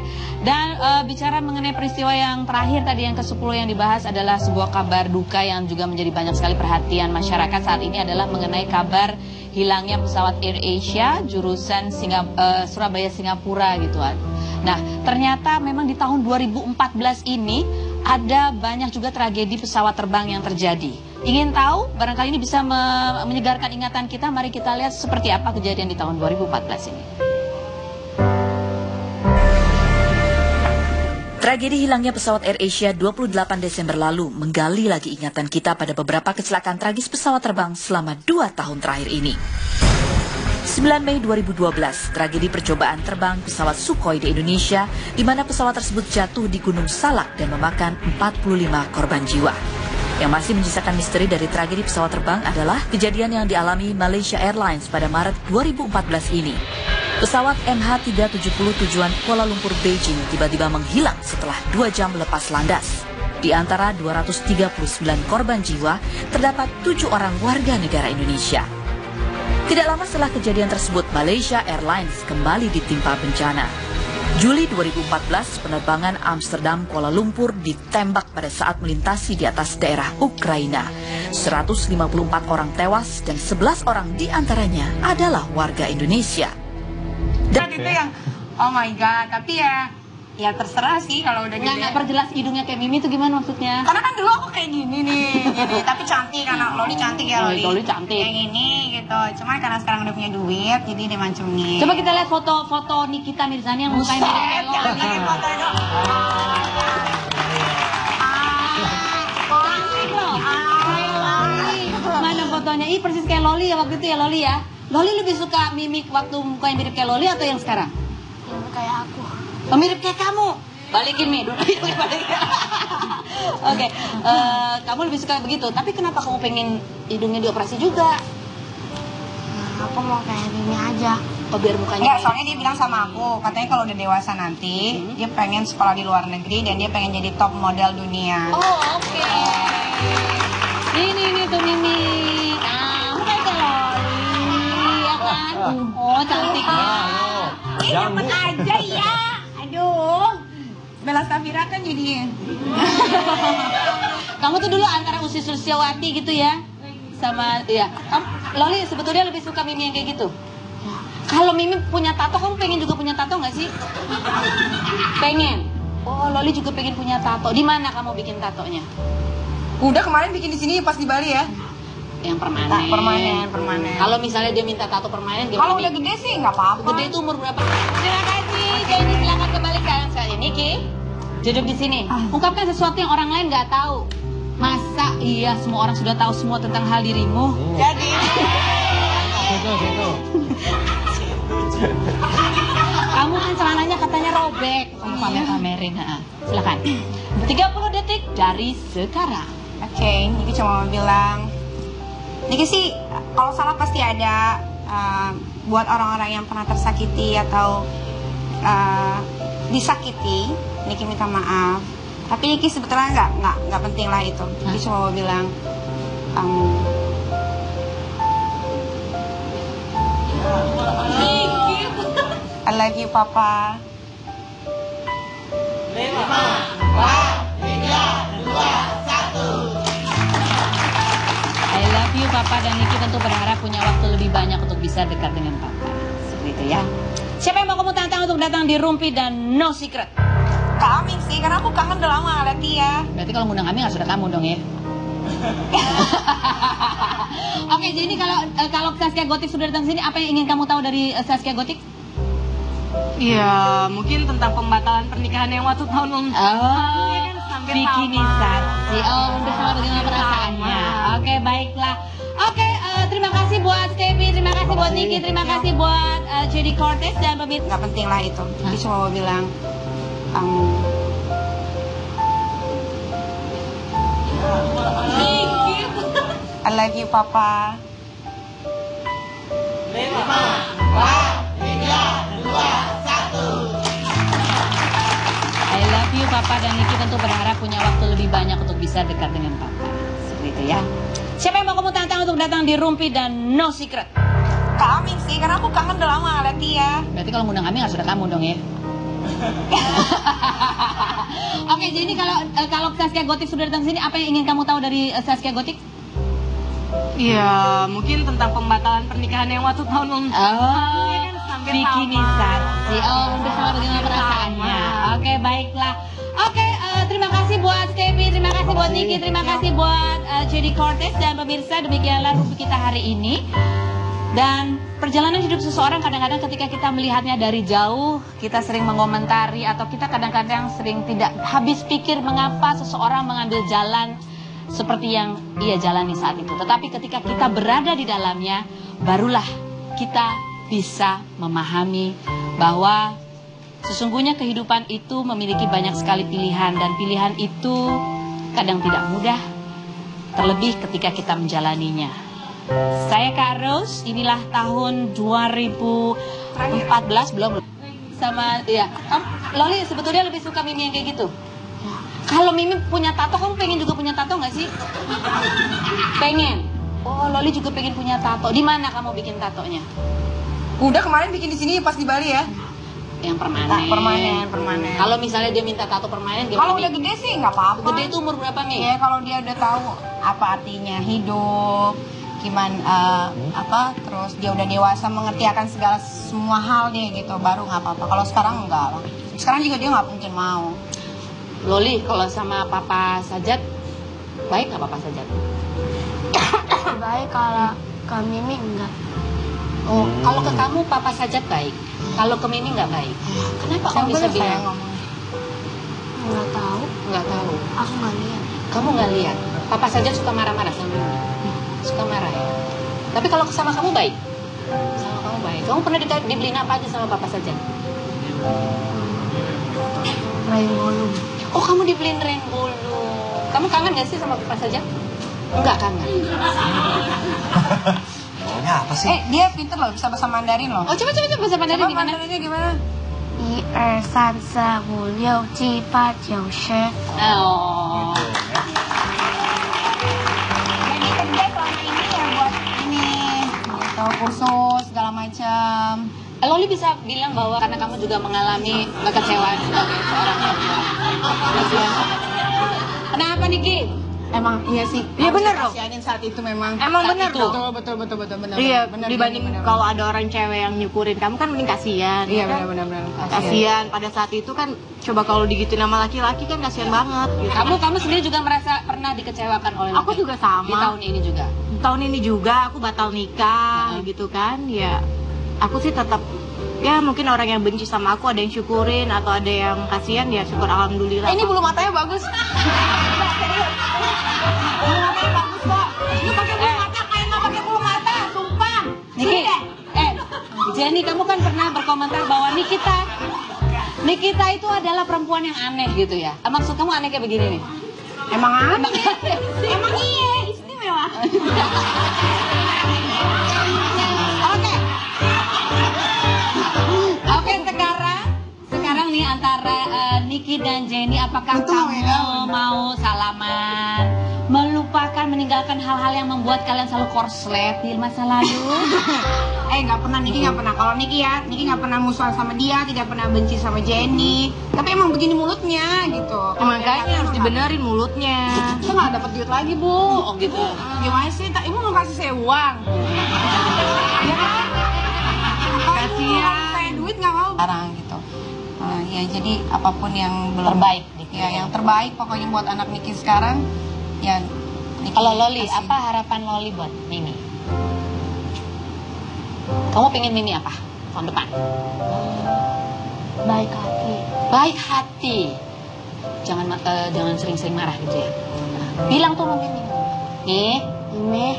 Dan bicara mengenai peristiwa yang terakhir tadi yang ke-10 yang dibahas adalah sebuah kabar duka yang juga menjadi banyak sekali perhatian masyarakat saat ini adalah mengenai kabar hilangnya pesawat AirAsia jurusan Surabaya Singapura gitu. Nah, ternyata memang di tahun 2014 ini ada banyak juga tragedi pesawat terbang yang terjadi. Ingin tahu? Barangkali ini bisa menyegarkan ingatan kita. Mari kita lihat seperti apa kejadian di tahun 2014 ini. Tragedi hilangnya pesawat AirAsia 28 Desember lalu menggali lagi ingatan kita pada beberapa kecelakaan tragis pesawat terbang selama 2 tahun terakhir ini. 9 Mei 2012, tragedi percobaan terbang pesawat Sukhoi di Indonesia, di mana pesawat tersebut jatuh di Gunung Salak dan memakan 45 korban jiwa. Yang masih menyisakan misteri dari tragedi pesawat terbang adalah kejadian yang dialami Malaysia Airlines pada Maret 2014 ini. Pesawat MH370 tujuan Kuala Lumpur Beijing tiba-tiba menghilang setelah 2 jam lepas landas. Di antara 239 korban jiwa, terdapat 7 orang warga negara Indonesia. Tidak lama setelah kejadian tersebut, Malaysia Airlines kembali ditimpa bencana. Juli 2014, penerbangan Amsterdam Kuala Lumpur ditembak pada saat melintasi di atas daerah Ukraina. 154 orang tewas dan 11 orang diantaranya adalah warga Indonesia. Dan itu yang oh my god, tapi ya terserah sih kalau udah gede. Nggak perjelas hidungnya kayak Mimi itu gimana maksudnya? Karena kan dulu aku kayak gini nih, gini, tapi cantik karena Loli cantik ya Loli. Loli cantik. Kayak gini gitu. Cuma karena sekarang udah punya duit, jadi dia mancungin. Coba kita lihat foto Nikita Mirzani yang mukanya mirip kayak Jangan Loli. lagi foto itu. Cantik loh. Kayak Loli. Mana fotonya? Ih persis kayak Loli ya waktu itu ya Loli ya. Loli lebih suka mimik waktu mukanya mirip kayak Loli atau yang sekarang? Yang kayak aku. Oh, mirip kayak kamu. Balikin Mi, dulu. Oke, kamu lebih suka begitu. Tapi kenapa kamu pengen hidungnya dioperasi juga? Aku mau kayak gini aja. Oh, biar mukanya. Enggak, soalnya dia bilang sama aku, katanya kalau udah dewasa nanti, dia pengen sekolah di luar negeri dan dia pengen jadi top model dunia. Oh, oke. Ini tuh Mimi. Nah, mukanya kayak Loli, ya kan? Oh, cantik. Dapat aja ya. Aduh. Bella Safira kan jadi. Kamu tuh dulu antara Usi Sulistyawati gitu ya? Sama, ya. Loli sebetulnya lebih suka Mimi yang kayak gitu? Kalau Mimi punya tato, kamu pengen juga punya tato nggak sih? Pengen? Oh, Loli juga pengen punya tato. Di mana kamu bikin tatonya? Udah kemarin bikin di sini pas di Bali ya. Yang permanen. Permanen. Kalau misalnya dia minta tato permanen, Kalau gimana? udah gede sih nggak apa-apa. Gede itu umur berapa? Terima kasih. Jadi silakan kembali ke sekali. Niki, duduk di sini. Ungkapkan sesuatu yang orang lain nggak tahu. Masa iya semua orang sudah tahu semua tentang hal dirimu? Jadi. Kamu kan celananya katanya robek. Kamu pamer-pamerin. Silakan. 30 detik dari sekarang. Oke, Niki cuma mau bilang, Niki sih kalau salah pasti ada. Buat orang-orang yang pernah tersakiti atau disakiti, Niki minta maaf. Tapi Niki sebetulnya nggak penting lah itu. Niki cuma mau bilang, I love you, Papa. 5, 4, 3, 2, 1. I love you, Papa dan Niki tentu berharap punya waktu lebih banyak untuk bisa dekat dengan Papa. Seperti itu ya. Siapa yang mau kamu tantang untuk datang di Rumpi dan No Secret? Kak Amin sih, karena aku kangen udah lama ngeliat dia. Berarti kalau ngundang kami harus ada kamu dong ya. Oke, jadi ini kalau Saskia Gotik sudah datang sini, apa yang ingin kamu tahu dari Saskia Gotik? Ya, mungkin tentang pembatalan pernikahan yang waktu tahun lalu. Oh, Ya kan, hampir bikinisasi. sama. Oh, udah sama bagaimana perasaannya. Oke, baiklah. Oke, terima kasih buat Stevie, terima kasih buat Niki, terima kasih buat Judy Cortez dan pemirsa. Nggak penting lah itu. Niki cuma mau bilang, I love you, Papa. 5, 4, 3, 2, 1. I love you, Papa dan Niki tentu berharap punya waktu lebih banyak untuk bisa dekat dengan Papa. Seperti itu ya. Siapa yang mau kamu tantang untuk datang di Rumpi dan No Secret? Kak Amin sih, karena aku kangen udah lama ngeliat dia. Berarti kalau ngundang kami harus ada kamu dong ya. Oke, jadi ini kalau Saskia Gotik sudah datang sini, apa yang ingin kamu tahu dari Saskia Gotik? Ya, mungkin tentang pembatalan pernikahan yang waktu tahun lalu. Oh, Ya kan, hampir bikinisasi. sama. Oh, udah sama bagaimana perasaannya. Oke, baiklah. Oke, terima kasih buat Stevie, terima kasih buat Niki, terima kasih buat Jenny Cortez dan pemirsa. Demikianlah Rupi kita hari ini. Dan perjalanan hidup seseorang kadang-kadang ketika kita melihatnya dari jauh, kita sering mengomentari atau kita kadang-kadang sering tidak habis pikir mengapa seseorang mengambil jalan seperti yang ia jalani saat itu. Tetapi ketika kita berada di dalamnya, barulah kita bisa memahami bahwa sesungguhnya kehidupan itu memiliki banyak sekali pilihan, dan pilihan itu kadang tidak mudah, terlebih ketika kita menjalaninya. Saya Kak Rose, inilah tahun 2014 belum sama ya. Loli sebetulnya lebih suka Mimi yang kayak gitu. Kalau Mimi punya tato, kamu pengen juga punya tato nggak sih? Pengen. Oh, Loli juga pengen punya tato. Di mana kamu bikin tatonya? Udah kemarin bikin di sini pas di Bali ya. Yang permanen. Permanen. Kalau misalnya dia minta tato permanen, Kalau udah gede sih nggak apa-apa. Gede itu umur berapa nih? Ya kalau dia udah tahu apa artinya hidup, gimana terus dia udah dewasa mengerti akan semua hal dia gitu, baru nggak apa-apa. Kalau sekarang enggak lah. Sekarang juga dia nggak mungkin mau. Loli, kalau sama Papa Sajat, baik nggak Papa Sajat? Baik, kalau ke Mimi enggak. Oh, kalau ke kamu Papa Sajat baik, kalau ke Mimi nggak baik. Kenapa kamu bisa bilang? Enggak tahu. Nggak tahu. Aku nggak lihat. Kamu nggak lihat? Papa Sajat suka marah-marah sama Mimi. Suka marah ya. Tapi kalau sama kamu baik, sama kamu baik. Kamu pernah dibeliin apa aja sama Papa Sajat? Rain bolong. Oh, kamu dibeliin rain bulu. Kamu kangen gak sih sama Papa Sajat? Enggak kangen. Maunya apa sih? Dia pinter loh, bisa bahasa Mandarin loh. Oh, coba bahasa Mandarin gimana? Mandarinnya gimana? 1、2、3、4、5、6、7、8、9、10。 Oh. Jadi kerja selama ini ya buat ini, gitu, kursus segala macam. Loli bisa bilang bahwa karena kamu juga mengalami kekecewaan sebagai seorang perempuan. Kenapa Niki? Emang iya sih. Iya bener dong. Kasihanin saat itu memang. Emang Saat bener itu. dong. Betul bener. Iya, bener, dibanding bener. kalau ada orang cewek yang nyukurin kamu kan mending kasihan. Iya kan? bener. Kasihan pada saat itu kan, coba kalau digituin sama laki-laki kan kasihan banget gitu. Kamu sendiri juga merasa pernah dikecewakan oleh Aku laki? juga sama. Di tahun ini juga. Tahun ini juga aku batal nikah gitu kan. Ya aku sih tetap, ya mungkin orang yang benci sama aku ada yang syukurin atau ada yang kasihan, ya syukur alhamdulillah. Ini bulu matanya bagus. Bulu matanya bagus kok. Lu pakai bulu mata kayak nggak pakai bulu mata, sumpah. Niki, Jenny, kamu kan pernah berkomentar bahwa Nikita itu adalah perempuan yang aneh gitu ya. Maksud kamu aneh kayak begini nih? Emang aneh. Emang iya, istimewa. Oke, sekarang nih antara Niki dan Jenny, apakah Betul, kamu ya. mau salaman, melupakan, meninggalkan hal-hal yang membuat kalian selalu korslet di masa lalu? Nggak pernah, Niki nggak pernah. Kalau Niki nggak pernah musuhan sama dia, tidak pernah benci sama Jenny. Tapi emang begini mulutnya gitu. Makanya harus dibenerin mulutnya. Kita nggak dapat duit lagi, Bu. Oh gitu. Gimana sih? Ibu mau kasih saya uang. Ya kan? Kasihan. Saya duit nggak mau. Sekarang gitu. Ya jadi apapun yang belum Terbaik. Ya yang terbaik pokoknya buat anak Niki sekarang. Ya. Niki Kalau Loli, kasih. apa harapan Loli buat Mimi? Kamu pengen Mimi apa tahun depan? Baik hati. Baik hati. Jangan sering-sering marah gitu ya. Bilang tuh sama Mimi. Mimi,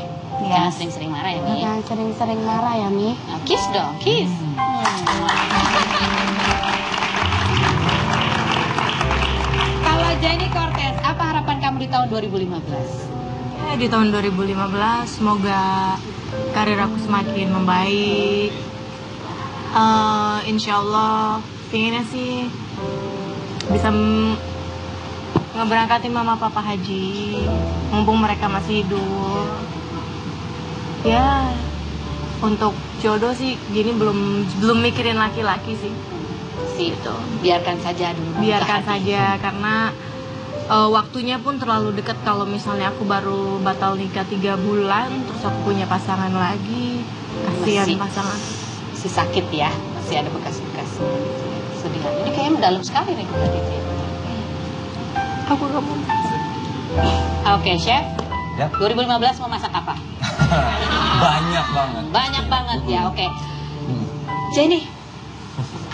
Jangan sering-sering marah ya, Mi. jangan sering-sering marah ya, Mi. Nah, kiss dong, kiss. Kalau Jenny Cortez, apa harapan kamu di tahun 2015? Di tahun 2015 semoga karir aku semakin membaik. Insya Allah pengennya sih bisa ngeberangkatin mama papa haji, mumpung mereka masih hidup. Ya untuk jodoh sih gini belum mikirin laki-laki sih. Gitu. Biarkan saja dulu. Biarkan saja karena waktunya pun terlalu dekat. Kalau misalnya aku baru batal nikah 3 bulan terus aku punya pasangan lagi, kasihan Masih. pasangan. Masih sakit ya, masih ada bekas-bekas kesedihan. Ini kayaknya mendalam sekali nih tadi. Aku nggak mau. Oke, Chef. Ya. 2015 mau masak apa? Banyak banget. Banyak banget ya, oke. Jenny.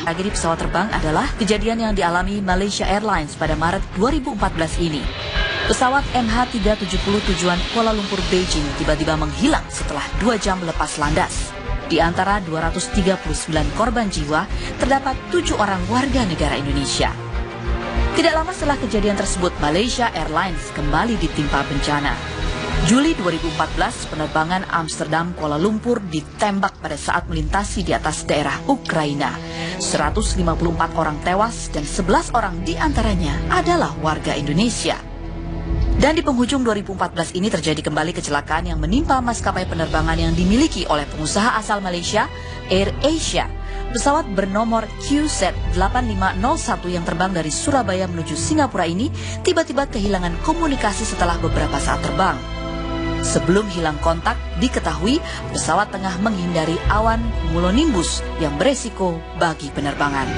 Tragedi pesawat terbang adalah kejadian yang dialami Malaysia Airlines pada Maret 2014 ini. Pesawat MH370 tujuan Kuala Lumpur Beijing tiba-tiba menghilang setelah 2 jam lepas landas. Di antara 239 korban jiwa, terdapat 7 orang warga negara Indonesia. Tidak lama setelah kejadian tersebut, Malaysia Airlines kembali ditimpa bencana. Juli 2014, penerbangan Amsterdam Kuala Lumpur ditembak pada saat melintasi di atas daerah Ukraina. 154 orang tewas dan 11 orang diantaranya adalah warga Indonesia. Dan di penghujung 2014 ini terjadi kembali kecelakaan yang menimpa maskapai penerbangan yang dimiliki oleh pengusaha asal Malaysia, Air Asia. Pesawat bernomor QZ8501 yang terbang dari Surabaya menuju Singapura ini tiba-tiba kehilangan komunikasi setelah beberapa saat terbang. Sebelum hilang kontak, diketahui pesawat tengah menghindari awan cumulonimbus yang beresiko bagi penerbangan.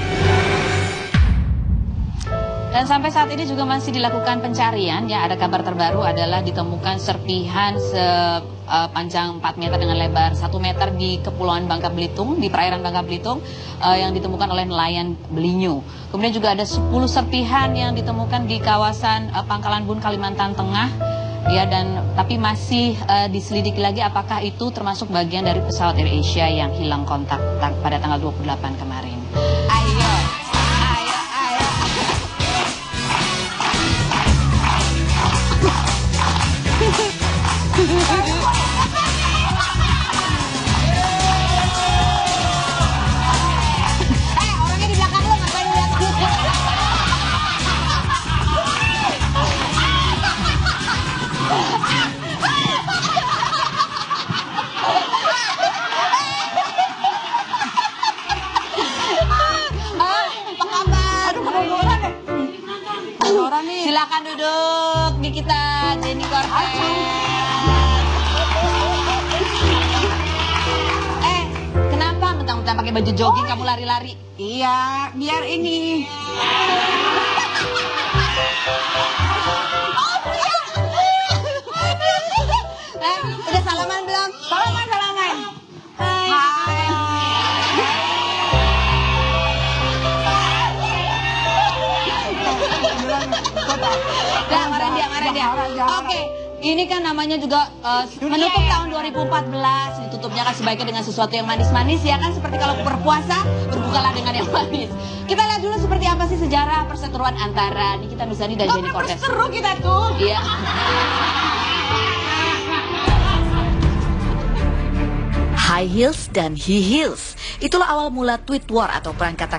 Dan sampai saat ini juga masih dilakukan pencarian. Ya, ada kabar terbaru adalah ditemukan serpihan sepanjang 4 meter dengan lebar 1 meter di Kepulauan Bangka Belitung, di perairan Bangka Belitung, yang ditemukan oleh nelayan Belinyu. Kemudian juga ada 10 serpihan yang ditemukan di kawasan Pangkalan Bun, Kalimantan Tengah. Ya, dan tapi masih diselidiki lagi apakah itu termasuk bagian dari pesawat AirAsia yang hilang kontak pada tanggal 28 kemarin. Orangnya di belakang lo ngapain lihat? Silakan duduk di kita, Jenny Cortez. Kenapa mentang-mentang pakai baju jogging kamu lari-lari? Iya, biar ini. Udah salaman belum? Salaman. Hai. Marah dia. Oke, ini kan namanya juga menutup tahun 2014. Ditutupnya kan sebaiknya dengan sesuatu yang manis-manis ya kan, seperti kalau berpuasa berbukalah dengan yang manis. Kita lihat dulu seperti apa sih sejarah perseteruan antara Nikita Mirzani dan Jenny Cortez. Seru kita tuh. Iya. High heels dan he heels. Itulah awal mula tweet war atau perang kata